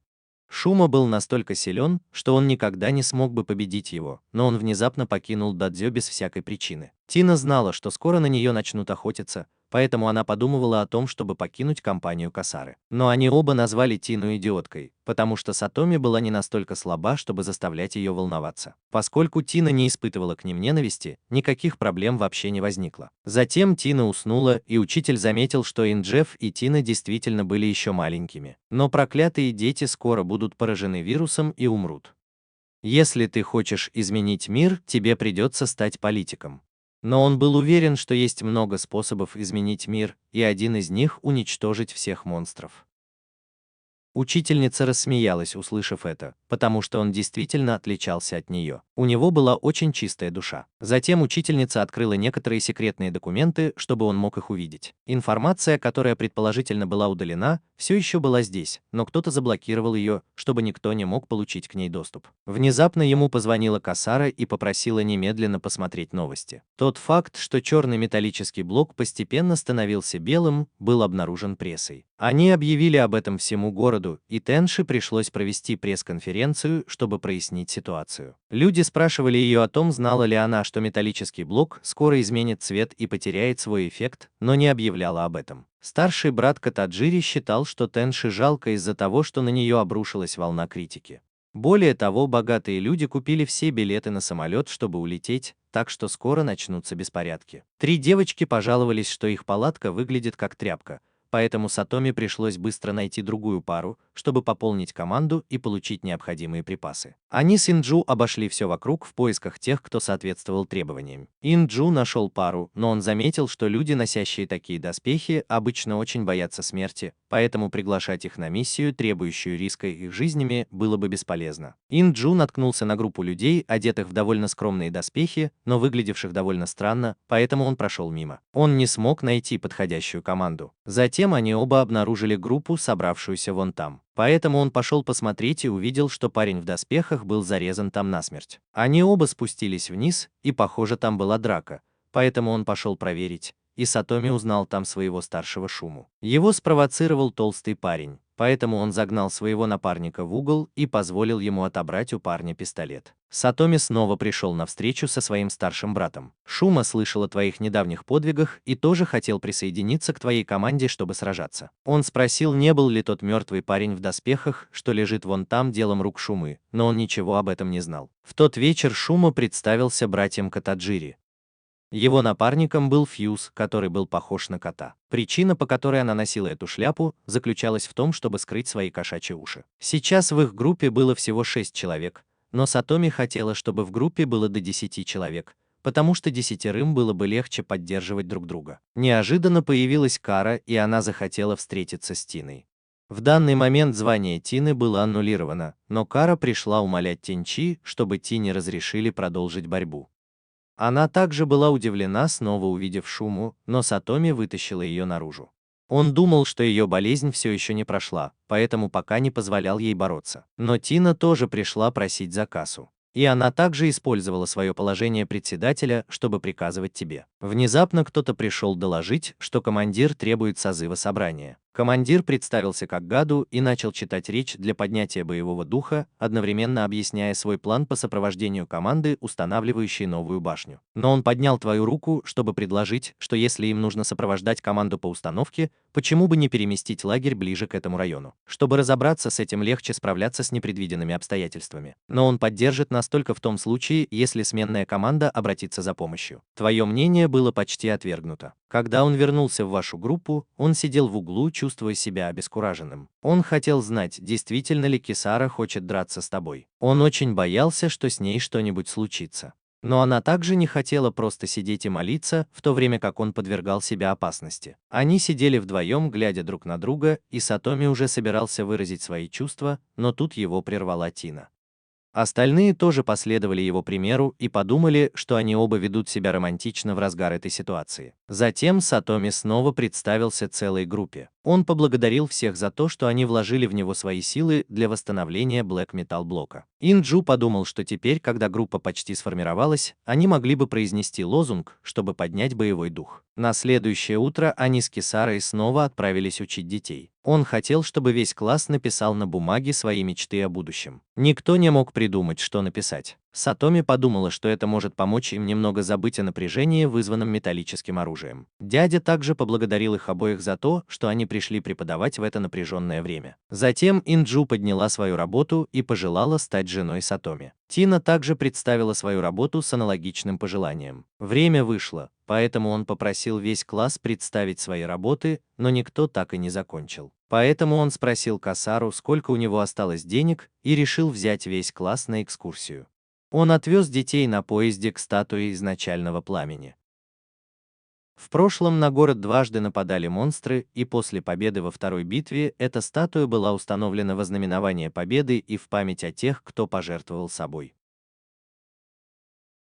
Шума был настолько силен, что он никогда не смог бы победить его, но он внезапно покинул дадзё без всякой причины. Тина знала, что скоро на нее начнут охотиться, поэтому она подумывала о том, чтобы покинуть компанию Касары. Но они оба назвали Тину идиоткой, потому что Сатоми была не настолько слаба, чтобы заставлять ее волноваться. Поскольку Тина не испытывала к ним ненависти, никаких проблем вообще не возникло. Затем Тина уснула, и учитель заметил, что Инджеф и Тина действительно были еще маленькими. Но проклятые дети скоро будут поражены вирусом и умрут. Если ты хочешь изменить мир, тебе придется стать политиком. Но он был уверен, что есть много способов изменить мир, и один из них — уничтожить всех монстров. Учительница рассмеялась, услышав это, потому что он действительно отличался от нее. У него была очень чистая душа. Затем учительница открыла некоторые секретные документы, чтобы он мог их увидеть. Информация, которая предположительно была удалена, все еще была здесь, но кто-то заблокировал ее, чтобы никто не мог получить к ней доступ. Внезапно ему позвонила Касара и попросила немедленно посмотреть новости. Тот факт, что черный металлический блок постепенно становился белым, был обнаружен прессой. Они объявили об этом всему городу, и Тенши пришлось провести пресс-конференцию, чтобы прояснить ситуацию. Люди спрашивали ее о том, знала ли она, что металлический блок скоро изменит цвет и потеряет свой эффект, но не объявляла об этом. Старший брат Катаджири считал, что Тенши жалко из-за того, что на нее обрушилась волна критики. Более того, богатые люди купили все билеты на самолет, чтобы улететь, так что скоро начнутся беспорядки. 3 девочки пожаловались, что их палатка выглядит как тряпка, поэтому Сатоми пришлось быстро найти другую пару, чтобы пополнить команду и получить необходимые припасы. Они с Инджу обошли все вокруг в поисках тех, кто соответствовал требованиям. Инджу нашел пару, но он заметил, что люди, носящие такие доспехи, обычно очень боятся смерти, поэтому приглашать их на миссию, требующую риска их жизнями, было бы бесполезно. Инджу наткнулся на группу людей, одетых в довольно скромные доспехи, но выглядевших довольно странно, поэтому он прошел мимо. Он не смог найти подходящую команду. Затем они оба обнаружили группу, собравшуюся вон там. Поэтому он пошел посмотреть и увидел, что парень в доспехах был зарезан там насмерть. Они оба спустились вниз, и, похоже, там была драка, поэтому он пошел проверить, и Сатоми узнал там своего старшего Шуму. Его спровоцировал толстый парень, поэтому он загнал своего напарника в угол и позволил ему отобрать у парня пистолет. Сатоми снова пришел на встречу со своим старшим братом. Шума слышал о твоих недавних подвигах и тоже хотел присоединиться к твоей команде, чтобы сражаться. Он спросил, не был ли тот мертвый парень в доспехах, что лежит вон там, делом рук Шумы, но он ничего об этом не знал. В тот вечер Шума представился братьям Катаджири. Его напарником был Фьюз, который был похож на кота. Причина, по которой она носила эту шляпу, заключалась в том, чтобы скрыть свои кошачьи уши. Сейчас в их группе было всего 6 человек, но Сатоми хотела, чтобы в группе было до 10 человек, потому что 10 было бы легче поддерживать друг друга. Неожиданно появилась Кара, и она захотела встретиться с Тиной. В данный момент звание Тины было аннулировано, но Кара пришла умолять Тенчи, чтобы Тине разрешили продолжить борьбу. Она также была удивлена, снова увидев Шуму, но Сатоми вытащила ее наружу. Он думал, что ее болезнь все еще не прошла, поэтому пока не позволял ей бороться. Но Тина тоже пришла просить за кассу. И она также использовала свое положение председателя, чтобы приказывать тебе. Внезапно кто-то пришел доложить, что командир требует созыва собрания. Командир представился как Гаду и начал читать речь для поднятия боевого духа, одновременно объясняя свой план по сопровождению команды, устанавливающей новую башню. Но он поднял твою руку, чтобы предложить, что если им нужно сопровождать команду по установке, почему бы не переместить лагерь ближе к этому району. Чтобы разобраться с этим, легче справляться с непредвиденными обстоятельствами. Но он поддержит нас только в том случае, если сменная команда обратится за помощью. Твое мнение было почти отвергнуто. Когда он вернулся в вашу группу, он сидел в углу, чувствуя себя обескураженным. Он хотел знать, действительно ли Кисара хочет драться с тобой. Он очень боялся, что с ней что-нибудь случится. Но она также не хотела просто сидеть и молиться, в то время как он подвергал себя опасности. Они сидели вдвоем, глядя друг на друга, и Сатоми уже собирался выразить свои чувства, но тут его прервала Тина. Остальные тоже последовали его примеру и подумали, что они оба ведут себя романтично в разгар этой ситуации. Затем Сатоми снова представился целой группе. Он поблагодарил всех за то, что они вложили в него свои силы для восстановления Black Metal блока. Инджу подумал, что теперь, когда группа почти сформировалась, они могли бы произнести лозунг, чтобы поднять боевой дух. На следующее утро они с Кисарой снова отправились учить детей. Он хотел, чтобы весь класс написал на бумаге свои мечты о будущем. Никто не мог придумать, что написать. Сатоми подумала, что это может помочь им немного забыть о напряжении, вызванном металлическим оружием. Дядя также поблагодарил их обоих за то, что они пришли преподавать в это напряженное время. Затем Инджу подняла свою работу и пожелала стать женой Сатоми. Тина также представила свою работу с аналогичным пожеланием. Время вышло, поэтому он попросил весь класс представить свои работы, но никто так и не закончил. Поэтому он спросил Касару, сколько у него осталось денег, и решил взять весь класс на экскурсию. Он отвез детей на поезде к статуе изначального пламени. В прошлом на город дважды нападали монстры, и после победы во второй битве эта статуя была установлена во знаменование победы и в память о тех, кто пожертвовал собой.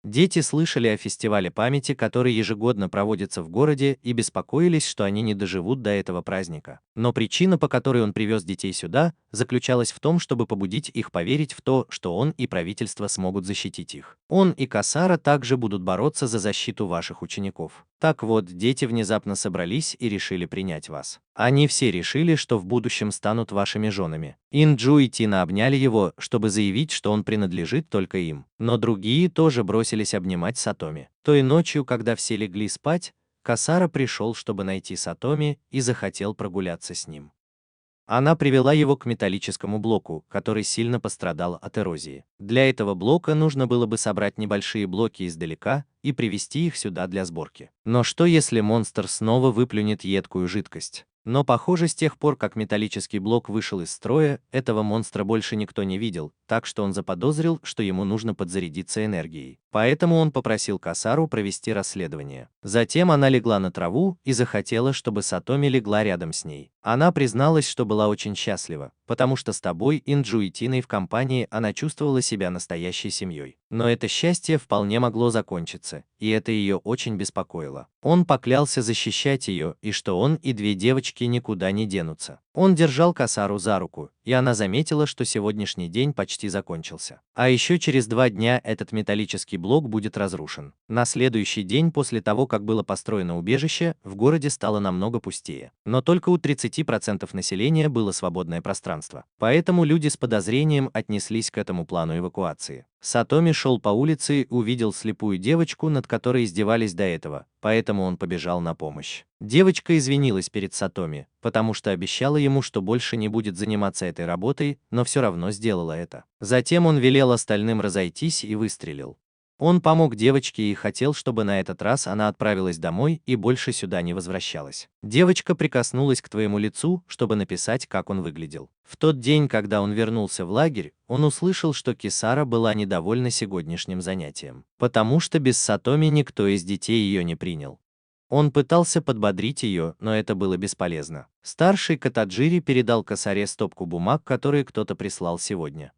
Дети слышали о фестивале памяти, который ежегодно проводится в городе, и беспокоились, что они не доживут до этого праздника. Но причина, по которой он привез детей сюда, заключалась в том, чтобы побудить их поверить в то, что он и правительство смогут защитить их. Он и Касара также будут бороться за защиту ваших учеников. Так вот, дети внезапно собрались и решили принять вас. Они все решили, что в будущем станут вашими женами. Инджу и Тина обняли его, чтобы заявить, что он принадлежит только им. Но другие тоже бросились обнимать Сатоми. Той ночью, когда все легли спать, Касара пришел, чтобы найти Сатоми, и захотел прогуляться с ним. Она привела его к металлическому блоку, который сильно пострадал от эрозии. Для этого блока нужно было бы собрать небольшие блоки издалека и привезти их сюда для сборки. Но что если монстр снова выплюнет едкую жидкость? Но, похоже, с тех пор, как металлический блок вышел из строя, этого монстра больше никто не видел, так что он заподозрил, что ему нужно подзарядиться энергией. Поэтому он попросил Касару провести расследование. Затем она легла на траву и захотела, чтобы Сатоми легла рядом с ней. Она призналась, что была очень счастлива, потому что с тобой, Инджу и Тиной в компании она чувствовала себя настоящей семьей. Но это счастье вполне могло закончиться, и это ее очень беспокоило. Он поклялся защищать ее, и что он и две девочки никуда не денутся. Он держал Касару за руку, и она заметила, что сегодняшний день почти закончился. А еще через 2 дня этот металлический блок будет разрушен. На следующий день после того, как было построено убежище, в городе стало намного пустее. Но только у 30% населения было свободное пространство. Поэтому люди с подозрением отнеслись к этому плану эвакуации. Сатоми шел по улице и увидел слепую девочку, над которой издевались до этого, поэтому он побежал на помощь. Девочка извинилась перед Сатоми, потому что обещала ему, что больше не будет заниматься этой работой, но все равно сделала это. Затем он велел остальным разойтись и выстрелил. Он помог девочке и хотел, чтобы на этот раз она отправилась домой и больше сюда не возвращалась. Девочка прикоснулась к твоему лицу, чтобы написать, как он выглядел. В тот день, когда он вернулся в лагерь, он услышал, что Кисара была недовольна сегодняшним занятием, потому что без Сатоми никто из детей ее не принял. Он пытался подбодрить ее, но это было бесполезно. Старший Катаджири передал Касаре стопку бумаг, которые кто-то прислал сегодня.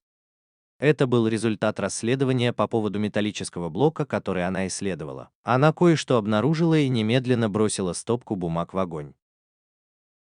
Это был результат расследования по поводу металлического блока, который она исследовала. Она кое-что обнаружила и немедленно бросила стопку бумаг в огонь.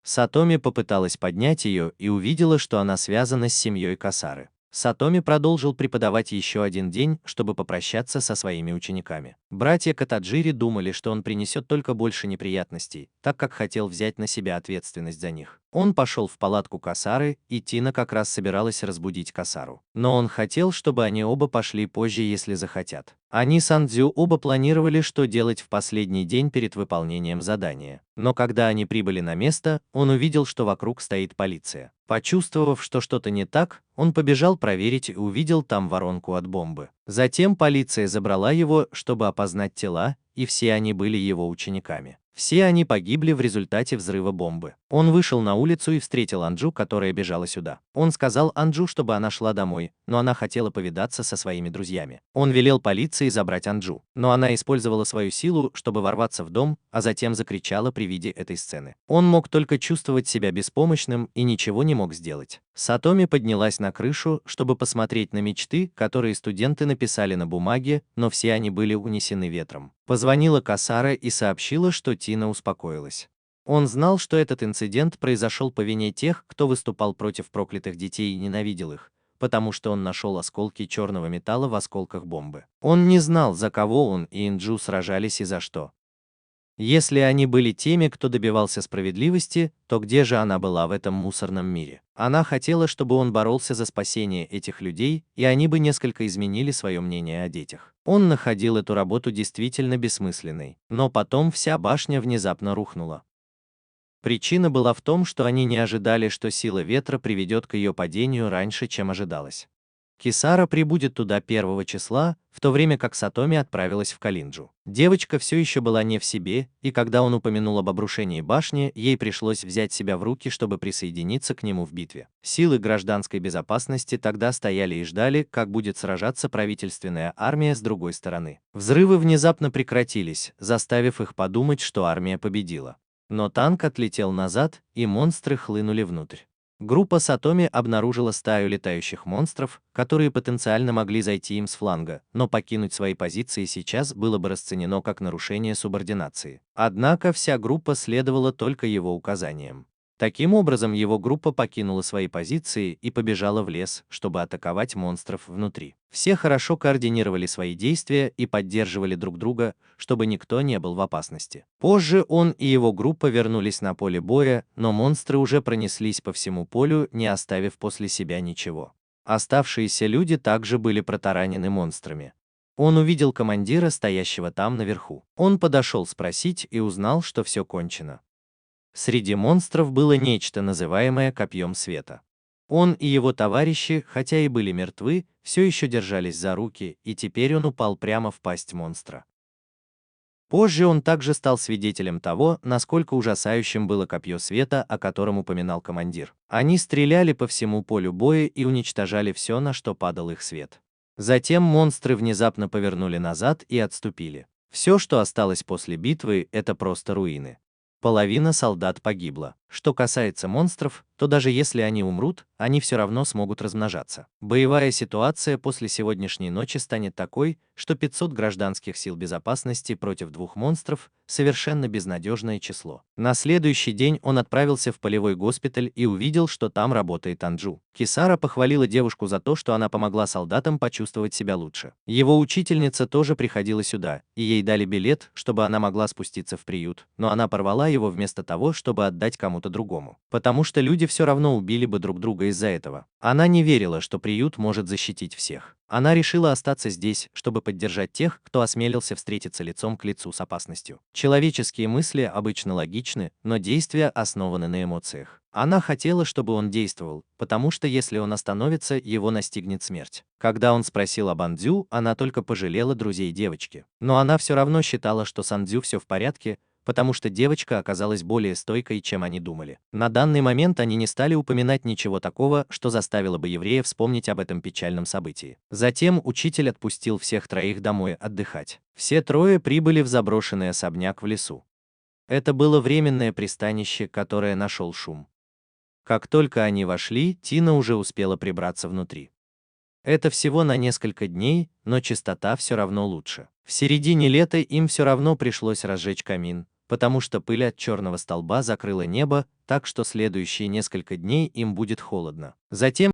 Сатоми попыталась поднять ее и увидела, что она связана с семьей Касары. Сатоми продолжил преподавать еще 1 день, чтобы попрощаться со своими учениками. Братья Катаджири думали, что он принесет только больше неприятностей, так как хотел взять на себя ответственность за них. Он пошел в палатку Касары, и Тина как раз собиралась разбудить Касару. Но он хотел, чтобы они оба пошли позже, если захотят. Они с Андзю оба планировали, что делать в последний день перед выполнением задания. Но когда они прибыли на место, он увидел, что вокруг стоит полиция. Почувствовав, что что-то не так, он побежал проверить и увидел там воронку от бомбы. Затем полиция забрала его, чтобы опознать тела, и все они были его учениками. Все они погибли в результате взрыва бомбы. Он вышел на улицу и встретил Анджу, которая бежала сюда. Он сказал Анджу, чтобы она шла домой, но она хотела повидаться со своими друзьями. Он велел полиции забрать Анджу, но она использовала свою силу, чтобы ворваться в дом, а затем закричала при виде этой сцены. Он мог только чувствовать себя беспомощным и ничего не мог сделать. Сатоми поднялась на крышу, чтобы посмотреть на мечты, которые студенты написали на бумаге, но все они были унесены ветром. Позвонила Касара и сообщила, что Тина успокоилась. Он знал, что этот инцидент произошел по вине тех, кто выступал против проклятых детей и ненавидел их, потому что он нашел осколки черного металла в осколках бомбы. Он не знал, за кого он и Инджу сражались и за что. Если они были теми, кто добивался справедливости, то где же она была в этом мусорном мире? Она хотела, чтобы он боролся за спасение этих людей, и они бы несколько изменили свое мнение о детях. Он находил эту работу действительно бессмысленной, но потом вся башня внезапно рухнула. Причина была в том, что они не ожидали, что сила ветра приведет к ее падению раньше, чем ожидалось. Кисара прибудет туда 1 числа, в то время как Сатоми отправилась в Калинджу. Девочка все еще была не в себе, и когда он упомянул об обрушении башни, ей пришлось взять себя в руки, чтобы присоединиться к нему в битве. Силы гражданской безопасности тогда стояли и ждали, как будет сражаться правительственная армия с другой стороны. Взрывы внезапно прекратились, заставив их подумать, что армия победила. Но танк отлетел назад, и монстры хлынули внутрь. Группа Сатоми обнаружила стаю летающих монстров, которые потенциально могли зайти им с фланга, но покинуть свои позиции сейчас было бы расценено как нарушение субординации. Однако вся группа следовала только его указаниям. Таким образом, его группа покинула свои позиции и побежала в лес, чтобы атаковать монстров внутри. Все хорошо координировали свои действия и поддерживали друг друга, чтобы никто не был в опасности. Позже он и его группа вернулись на поле боя, но монстры уже пронеслись по всему полю, не оставив после себя ничего. Оставшиеся люди также были протаранены монстрами. Он увидел командира, стоящего там наверху. Он подошел спросить и узнал, что все кончено. Среди монстров было нечто, называемое Копьем Света. Он и его товарищи, хотя и были мертвы, все еще держались за руки, и теперь он упал прямо в пасть монстра. Позже он также стал свидетелем того, насколько ужасающим было Копье Света, о котором упоминал командир. Они стреляли по всему полю боя и уничтожали все, на что падал их свет. Затем монстры внезапно повернули назад и отступили. Все, что осталось после битвы, это просто руины. Половина солдат погибла. Что касается монстров, то даже если они умрут, они все равно смогут размножаться. Боевая ситуация после сегодняшней ночи станет такой, что 500 гражданских сил безопасности против 2 монстров – совершенно безнадежное число. На следующий день он отправился в полевой госпиталь и увидел, что там работает Анджу. Кисара похвалила девушку за то, что она помогла солдатам почувствовать себя лучше. Его учительница тоже приходила сюда, и ей дали билет, чтобы она могла спуститься в приют, но она порвала его вместо того, чтобы отдать кому-то другому. Потому что люди все равно убили бы друг друга из-за этого. Она не верила, что приют может защитить всех. Она решила остаться здесь, чтобы поддержать тех, кто осмелился встретиться лицом к лицу с опасностью. Человеческие мысли обычно логичны, но действия основаны на эмоциях. Она хотела, чтобы он действовал, потому что если он остановится, его настигнет смерть. Когда он спросил об Андзю, она только пожалела друзей девочки. Но она все равно считала, что с Андзю все в порядке, потому что девочка оказалась более стойкой, чем они думали. На данный момент они не стали упоминать ничего такого, что заставило бы еврея вспомнить об этом печальном событии. Затем учитель отпустил всех 3 домой отдыхать. Все 3 прибыли в заброшенный особняк в лесу. Это было временное пристанище, которое нашел шум. Как только они вошли, Тина уже успела прибраться внутри. Это всего на несколько дней, но чистота все равно лучше. В середине лета им все равно пришлось разжечь камин, потому что пыль от черного столба закрыла небо, так что следующие несколько дней им будет холодно. Затем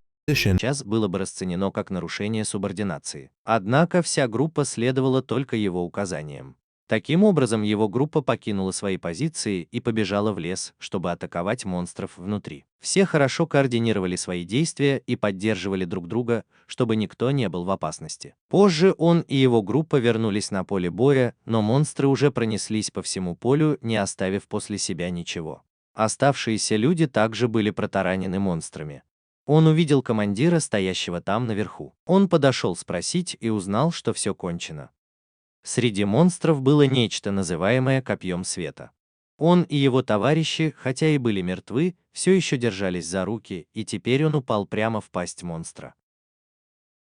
час было бы расценено как нарушение субординации. Однако вся группа следовала только его указаниям. Таким образом, его группа покинула свои позиции и побежала в лес, чтобы атаковать монстров внутри. Все хорошо координировали свои действия и поддерживали друг друга, чтобы никто не был в опасности. Позже он и его группа вернулись на поле боя, но монстры уже пронеслись по всему полю, не оставив после себя ничего. Оставшиеся люди также были протаранены монстрами. Он увидел командира, стоящего там наверху. Он подошел спросить и узнал, что все кончено. Среди монстров было нечто, называемое Копьем Света. Он и его товарищи, хотя и были мертвы, все еще держались за руки, и теперь он упал прямо в пасть монстра.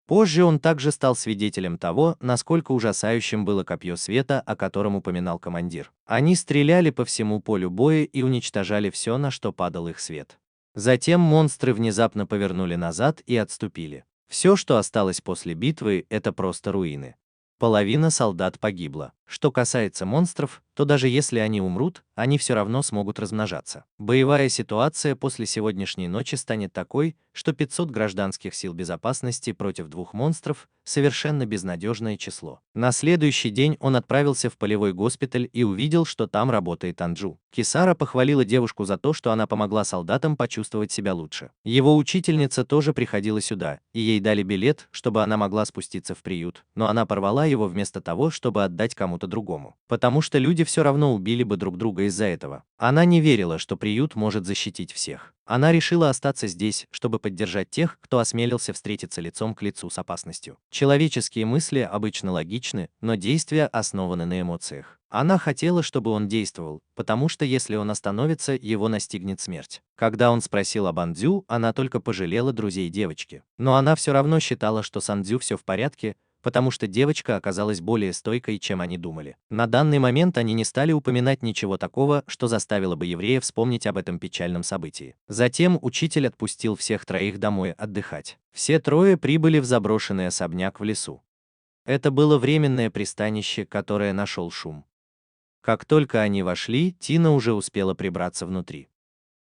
Позже он также стал свидетелем того, насколько ужасающим было копье света, о котором упоминал командир. Они стреляли по всему полю боя и уничтожали все, на что падал их свет. Затем монстры внезапно повернули назад и отступили. Все, что осталось после битвы, это просто руины. Половина солдат погибла. Что касается монстров, то даже если они умрут, они все равно смогут размножаться. Боевая ситуация после сегодняшней ночи станет такой, что 500 гражданских сил безопасности против 2 монстров – совершенно безнадежное число. На следующий день он отправился в полевой госпиталь и увидел, что там работает Анджу. Кисара похвалила девушку за то, что она помогла солдатам почувствовать себя лучше. Его учительница тоже приходила сюда, и ей дали билет, чтобы она могла спуститься в приют, но она порвала его вместо того, чтобы отдать кому-то другому. Потому что люди все равно убили бы друг друга из-за этого. Она не верила, что приют может защитить всех. Она решила остаться здесь, чтобы поддержать тех, кто осмелился встретиться лицом к лицу с опасностью. Человеческие мысли обычно логичны, но действия основаны на эмоциях. Она хотела, чтобы он действовал, потому что если он остановится, его настигнет смерть. Когда он спросил об Андзю, она только пожалела друзей девочки. Но она все равно считала, что с Андзю все в порядке, потому что девочка оказалась более стойкой, чем они думали. На данный момент они не стали упоминать ничего такого, что заставило бы еврея вспомнить об этом печальном событии. Затем учитель отпустил всех 3 домой отдыхать. Все 3 прибыли в заброшенный особняк в лесу. Это было временное пристанище, которое нашел шум. Как только они вошли, Тина уже успела прибраться внутри.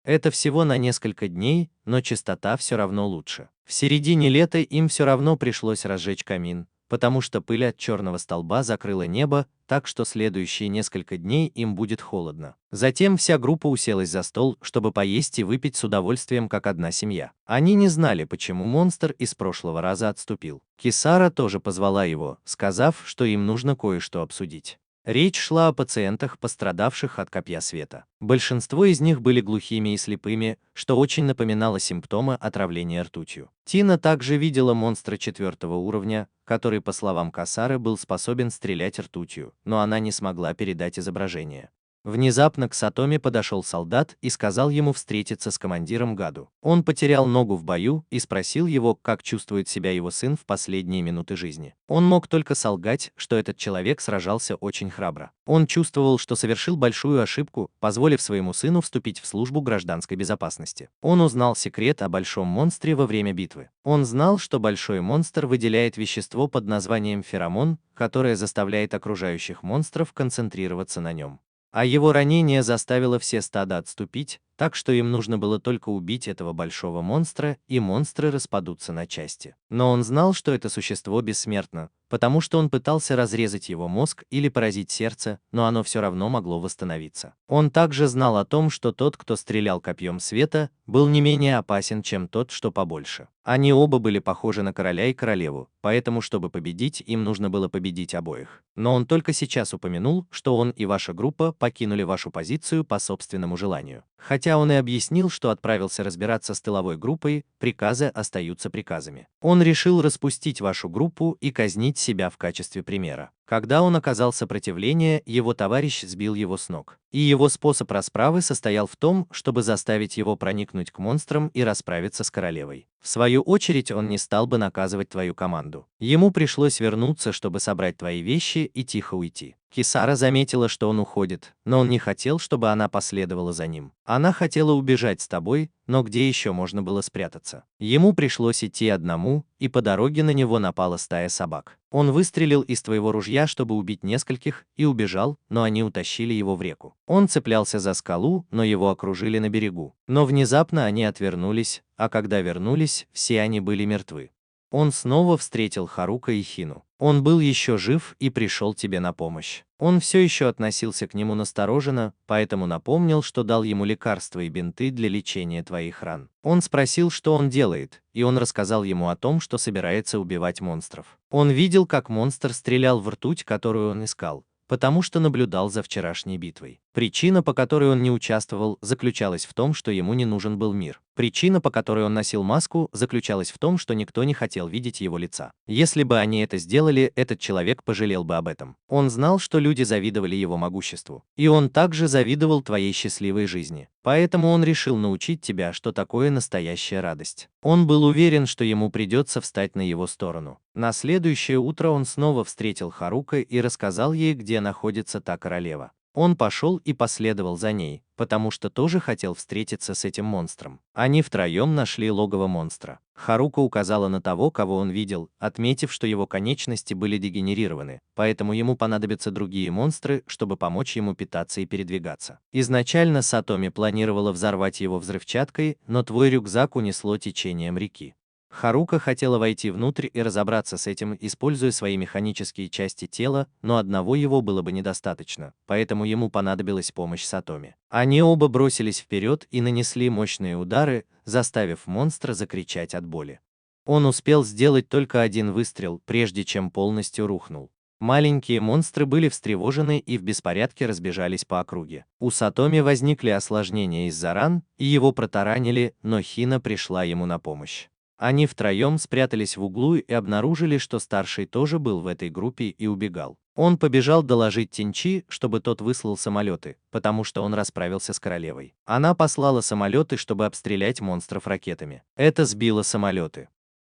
Это всего на несколько дней, но чистота все равно лучше. В середине лета им все равно пришлось разжечь камин, потому что пыль от черного столба закрыла небо, так что следующие несколько дней им будет холодно. Затем вся группа уселась за стол, чтобы поесть и выпить с удовольствием, как одна семья. Они не знали, почему монстр из прошлого раза отступил. Кисара тоже позвала его, сказав, что им нужно кое-что обсудить. Речь шла о пациентах, пострадавших от копья света. Большинство из них были глухими и слепыми, что очень напоминало симптомы отравления ртутью. Тина также видела монстра 4-го уровня, который, по словам Касары, был способен стрелять ртутью, но она не смогла передать изображение. Внезапно к Сатоме подошел солдат и сказал ему встретиться с командиром Гаду. Он потерял ногу в бою и спросил его, как чувствует себя его сын в последние минуты жизни. Он мог только солгать, что этот человек сражался очень храбро. Он чувствовал, что совершил большую ошибку, позволив своему сыну вступить в службу гражданской безопасности. Он узнал секрет о большом монстре во время битвы. Он знал, что большой монстр выделяет вещество под названием феромон, которое заставляет окружающих монстров концентрироваться на нем. А его ранение заставило все стада отступить, так что им нужно было только убить этого большого монстра, и монстры распадутся на части. Но он знал, что это существо бессмертно, потому что он пытался разрезать его мозг или поразить сердце, но оно все равно могло восстановиться. Он также знал о том, что тот, кто стрелял копьем света, был не менее опасен, чем тот, что побольше. Они оба были похожи на короля и королеву, поэтому, чтобы победить, им нужно было победить обоих. Но он только сейчас упомянул, что он и ваша группа покинули вашу позицию по собственному желанию. Хотя он и объяснил, что отправился разбираться с тыловой группой, приказы остаются приказами. Он решил распустить вашу группу и казнить себя в качестве примера. Когда он оказал сопротивление, его товарищ сбил его с ног. И его способ расправы состоял в том, чтобы заставить его проникнуть к монстрам и расправиться с королевой. В свою очередь, он не стал бы наказывать твою команду. Ему пришлось вернуться, чтобы собрать твои вещи и тихо уйти. Кисара заметила, что он уходит, но он не хотел, чтобы она последовала за ним. Она хотела убежать с тобой, но где еще можно было спрятаться? Ему пришлось идти одному, и по дороге на него напала стая собак. Он выстрелил из твоего ружья, чтобы убить нескольких, и убежал, но они утащили его в реку. Он цеплялся за скалу, но его окружили на берегу. Но внезапно они отвернулись, а когда вернулись, все они были мертвы. Он снова встретил Харука и Хину. Он был еще жив и пришел тебе на помощь. Он все еще относился к нему настороженно, поэтому напомнил, что дал ему лекарства и бинты для лечения твоих ран. Он спросил, что он делает, и он рассказал ему о том, что собирается убивать монстров. Он видел, как монстр стрелял в ртуть, которую он искал, потому что наблюдал за вчерашней битвой. Причина, по которой он не участвовал, заключалась в том, что ему не нужен был мир. Причина, по которой он носил маску, заключалась в том, что никто не хотел видеть его лица. Если бы они это сделали, этот человек пожалел бы об этом. Он знал, что люди завидовали его могуществу. И он также завидовал твоей счастливой жизни. Поэтому он решил научить тебя, что такое настоящая радость. Он был уверен, что ему придется встать на его сторону. На следующее утро он снова встретил Харука и рассказал ей, где находится та королева. Он пошел и последовал за ней, потому что тоже хотел встретиться с этим монстром. Они втроем нашли логово монстра. Харука указала на того, кого он видел, отметив, что его конечности были дегенерированы, поэтому ему понадобятся другие монстры, чтобы помочь ему питаться и передвигаться. Изначально Сатоми планировала взорвать его взрывчаткой, но твой рюкзак унесло течением реки. Харука хотела войти внутрь и разобраться с этим, используя свои механические части тела, но одного его было бы недостаточно, поэтому ему понадобилась помощь Сатоми. Они оба бросились вперед и нанесли мощные удары, заставив монстра закричать от боли. Он успел сделать только один выстрел, прежде чем полностью рухнул. Маленькие монстры были встревожены и в беспорядке разбежались по округе. У Сатоми возникли осложнения из-за ран, и его протаранили, но Хина пришла ему на помощь. Они втроем спрятались в углу и обнаружили, что старший тоже был в этой группе и убегал. Он побежал доложить Тинчи, чтобы тот выслал самолеты, потому что он расправился с королевой. Она послала самолеты, чтобы обстрелять монстров ракетами. Это сбило самолеты.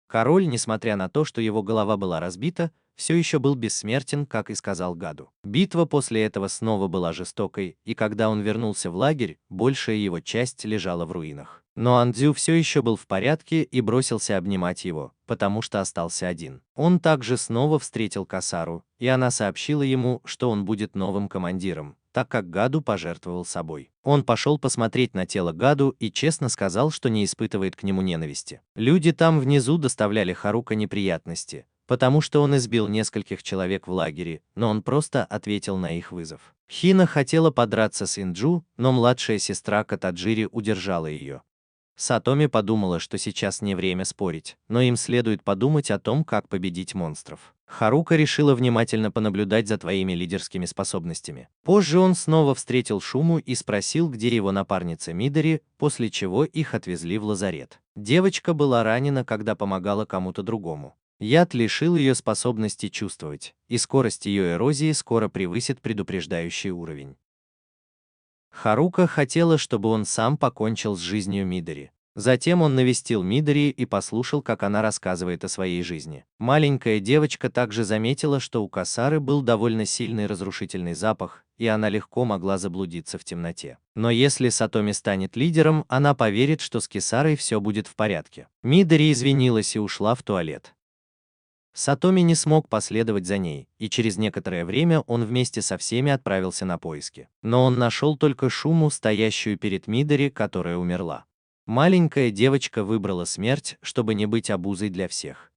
Король, несмотря на то, что его голова была разбита, все еще был бессмертен, как и сказал Гаду. Битва после этого снова была жестокой, и когда он вернулся в лагерь, большая его часть лежала в руинах. Но Андзю все еще был в порядке и бросился обнимать его, потому что остался один. Он также снова встретил Касару, и она сообщила ему, что он будет новым командиром, так как Гаду пожертвовал собой. Он пошел посмотреть на тело Гаду и честно сказал, что не испытывает к нему ненависти. Люди там внизу доставляли Харука неприятности, потому что он избил нескольких человек в лагере, но он просто ответил на их вызов. Хина хотела подраться с Инджу, но младшая сестра Катаджири удержала ее. Сатоми подумала, что сейчас не время спорить, но им следует подумать о том, как победить монстров. Харука решила внимательно понаблюдать за твоими лидерскими способностями. Позже он снова встретил Шуму и спросил, где его напарница Мидори, после чего их отвезли в лазарет. Девочка была ранена, когда помогала кому-то другому. Яд лишил ее способности чувствовать, и скорость ее эрозии скоро превысит предупреждающий уровень. Харука хотела, чтобы он сам покончил с жизнью Мидори. Затем он навестил Мидори и послушал, как она рассказывает о своей жизни. Маленькая девочка также заметила, что у Касары был довольно сильный разрушительный запах, и она легко могла заблудиться в темноте. Но если Сатоми станет лидером, она поверит, что с Кисарой все будет в порядке. Мидори извинилась и ушла в туалет. Сатоми не смог последовать за ней, и через некоторое время он вместе со всеми отправился на поиски. Но он нашел только Шуму, стоящую перед Мидори, которая умерла. Маленькая девочка выбрала смерть, чтобы не быть обузой для всех.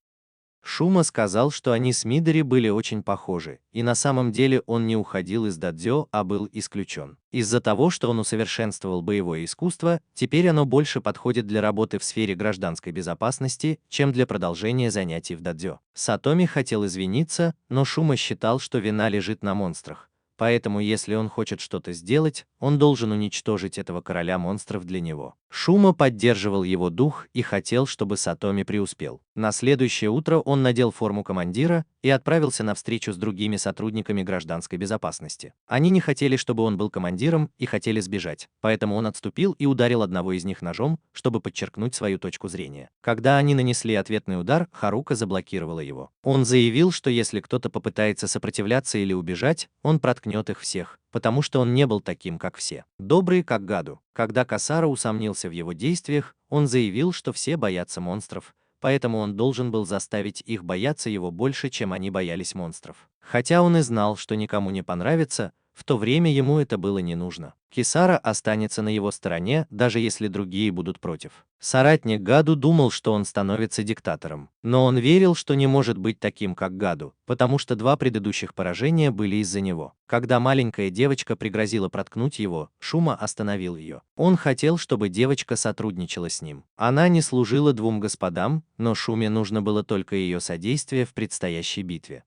Шума сказал, что они с Мидори были очень похожи, и на самом деле он не уходил из дадзё, а был исключен. Из-за того, что он усовершенствовал боевое искусство, теперь оно больше подходит для работы в сфере гражданской безопасности, чем для продолжения занятий в дадзё. Сатоми хотел извиниться, но Шума считал, что вина лежит на монстрах. Поэтому, если он хочет что-то сделать, он должен уничтожить этого короля монстров для него. Шума поддерживал его дух и хотел, чтобы Сатоми преуспел. На следующее утро он надел форму командира и отправился на встречу с другими сотрудниками гражданской безопасности. Они не хотели, чтобы он был командиром, и хотели сбежать, поэтому он отступил и ударил одного из них ножом, чтобы подчеркнуть свою точку зрения. Когда они нанесли ответный удар, Харука заблокировала его. Он заявил, что если кто-то попытается сопротивляться или убежать, он проткнет их всех, потому что он не был таким, как все. Добрый, как Гаду. Когда Касара усомнился в его действиях, он заявил, что все боятся монстров, поэтому он должен был заставить их бояться его больше, чем они боялись монстров. Хотя он и знал, что никому не понравится, в то время ему это было не нужно. Кисара останется на его стороне, даже если другие будут против. Соратник Гаду думал, что он становится диктатором. Но он верил, что не может быть таким, как Гаду, потому что два предыдущих поражения были из-за него. Когда маленькая девочка пригрозила проткнуть его, Шума остановил ее. Он хотел, чтобы девочка сотрудничала с ним. Она не служила двум господам, но Шуме нужно было только ее содействие в предстоящей битве.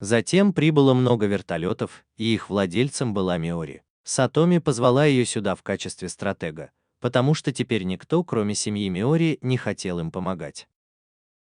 Затем прибыло много вертолетов, и их владельцем была Миори. Сатоми позвала ее сюда в качестве стратега, потому что теперь никто, кроме семьи Миори, не хотел им помогать.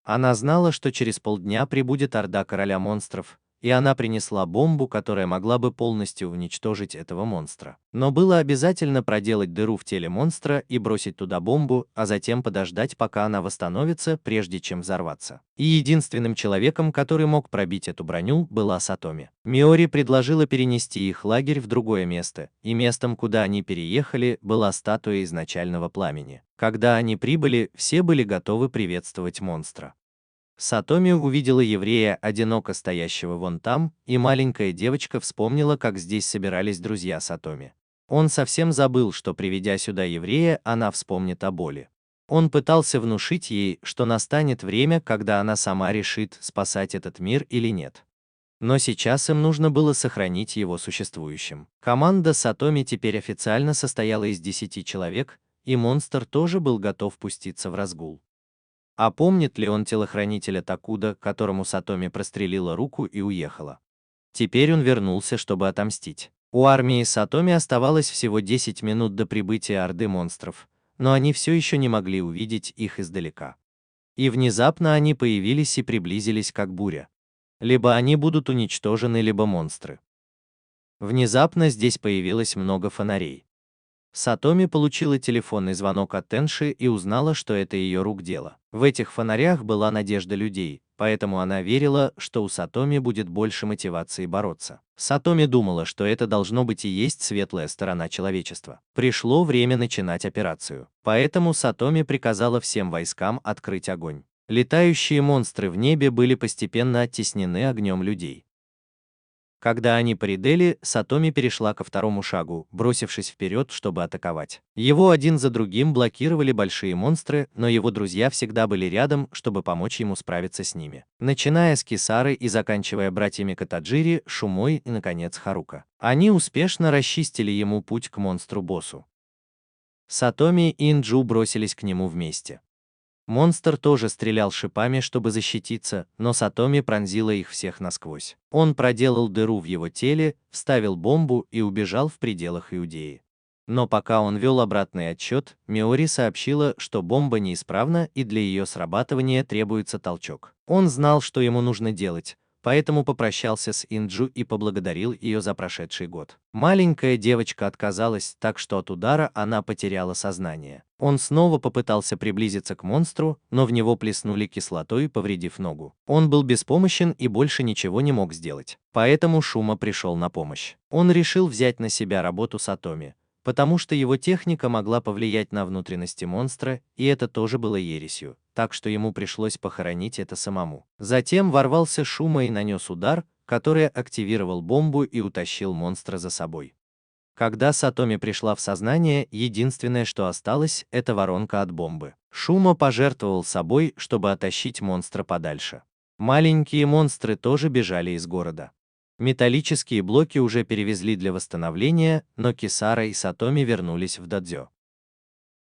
Она знала, что через полдня прибудет орда короля монстров, и она принесла бомбу, которая могла бы полностью уничтожить этого монстра. Но было обязательно проделать дыру в теле монстра и бросить туда бомбу, а затем подождать, пока она восстановится, прежде чем взорваться. И единственным человеком, который мог пробить эту броню, была Сатоми. Миори предложила перенести их лагерь в другое место, и местом, куда они переехали, была статуя изначального пламени. Когда они прибыли, все были готовы приветствовать монстра. Сатоми увидела еврея, одиноко стоящего вон там, и маленькая девочка вспомнила, как здесь собирались друзья Сатоми. Он совсем забыл, что, приведя сюда еврея, она вспомнит о боли. Он пытался внушить ей, что настанет время, когда она сама решит, спасать этот мир или нет. Но сейчас им нужно было сохранить его существующим. Команда Сатоми теперь официально состояла из 10 человек, и монстр тоже был готов пуститься в разгул. А помнит ли он телохранителя Такуда, которому Сатоми прострелила руку и уехала? Теперь он вернулся, чтобы отомстить. У армии Сатоми оставалось всего 10 минут до прибытия орды монстров, но они все еще не могли увидеть их издалека. И внезапно они появились и приблизились как буря. Либо они будут уничтожены, либо монстры. Внезапно здесь появилось много фонарей. Сатоми получила телефонный звонок от Тенши и узнала, что это ее рук дело. В этих фонарях была надежда людей, поэтому она верила, что у Сатоми будет больше мотивации бороться. Сатоми думала, что это должно быть и есть светлая сторона человечества. Пришло время начинать операцию. Поэтому Сатоми приказала всем войскам открыть огонь. Летающие монстры в небе были постепенно оттеснены огнем людей. Когда они поредели, Сатоми перешла ко второму шагу, бросившись вперед, чтобы атаковать. Его один за другим блокировали большие монстры, но его друзья всегда были рядом, чтобы помочь ему справиться с ними. Начиная с Кисары и заканчивая братьями Катаджири, Шумой и, наконец, Харука. Они успешно расчистили ему путь к монстру-боссу. Сатоми и Инджу бросились к нему вместе. Монстр тоже стрелял шипами, чтобы защититься, но Сатоми пронзила их всех насквозь. Он проделал дыру в его теле, вставил бомбу и убежал в пределах Иудеи. Но пока он вел обратный отсчет, Миори сообщила, что бомба неисправна и для ее срабатывания требуется толчок. Он знал, что ему нужно делать, поэтому попрощался с Инджу и поблагодарил ее за прошедший год. Маленькая девочка отказалась, так что от удара она потеряла сознание. Он снова попытался приблизиться к монстру, но в него плеснули кислотой, повредив ногу. Он был беспомощен и больше ничего не мог сделать. Поэтому Шума пришел на помощь. Он решил взять на себя работу Сатоми, потому что его техника могла повлиять на внутренности монстра, и это тоже было ересью, так что ему пришлось похоронить это самому. Затем ворвался Шума и нанес удар, который активировал бомбу и утащил монстра за собой. Когда Сатоми пришла в сознание, единственное, что осталось, это воронка от бомбы. Шума пожертвовал собой, чтобы оттащить монстра подальше. Маленькие монстры тоже бежали из города. Металлические блоки уже перевезли для восстановления, но Кисара и Сатоми вернулись в додзё.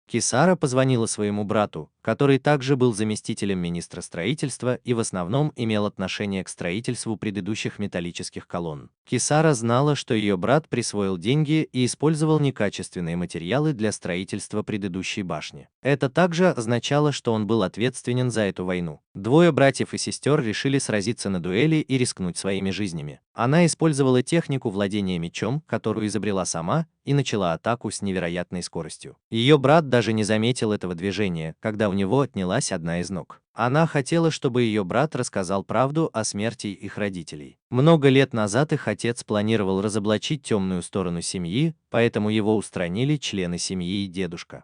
Кисара позвонила своему брату, который также был заместителем министра строительства и в основном имел отношение к строительству предыдущих металлических колонн. Кисара знала, что ее брат присвоил деньги и использовал некачественные материалы для строительства предыдущей башни. Это также означало, что он был ответственен за эту войну. Двое братьев и сестер решили сразиться на дуэли и рискнуть своими жизнями. Она использовала технику владения мечом, которую изобрела сама, и начала атаку с невероятной скоростью. Ее брат даже не заметил этого движения, когда у него отнялась одна из ног. Она хотела, чтобы ее брат рассказал правду о смерти их родителей. Много лет назад их отец планировал разоблачить темную сторону семьи, поэтому его устранили члены семьи и дедушка.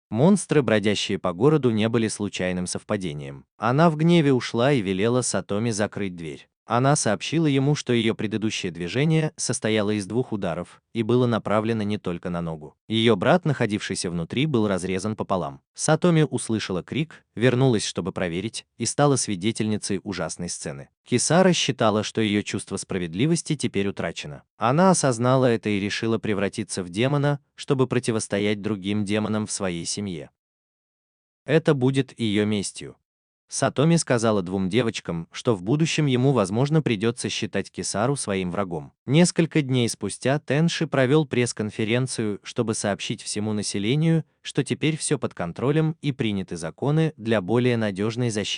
Монстры, бродящие по городу, не были случайным совпадением. Она в гневе ушла и велела Сатоми закрыть дверь. Она сообщила ему, что ее предыдущее движение состояло из 2 ударов и было направлено не только на ногу. Ее брат, находившийся внутри, был разрезан пополам. Сатоми услышала крик, вернулась, чтобы проверить, и стала свидетельницей ужасной сцены. Кисара считала, что ее чувство справедливости теперь утрачено. Она осознала это и решила превратиться в демона, чтобы противостоять другим демонам в своей семье. Это будет ее местью. Сатоми сказала двум девочкам, что в будущем ему, возможно, придется считать Кисару своим врагом. Несколько дней спустя Тенши провел пресс-конференцию, чтобы сообщить всему населению, что теперь все под контролем и приняты законы для более надежной защиты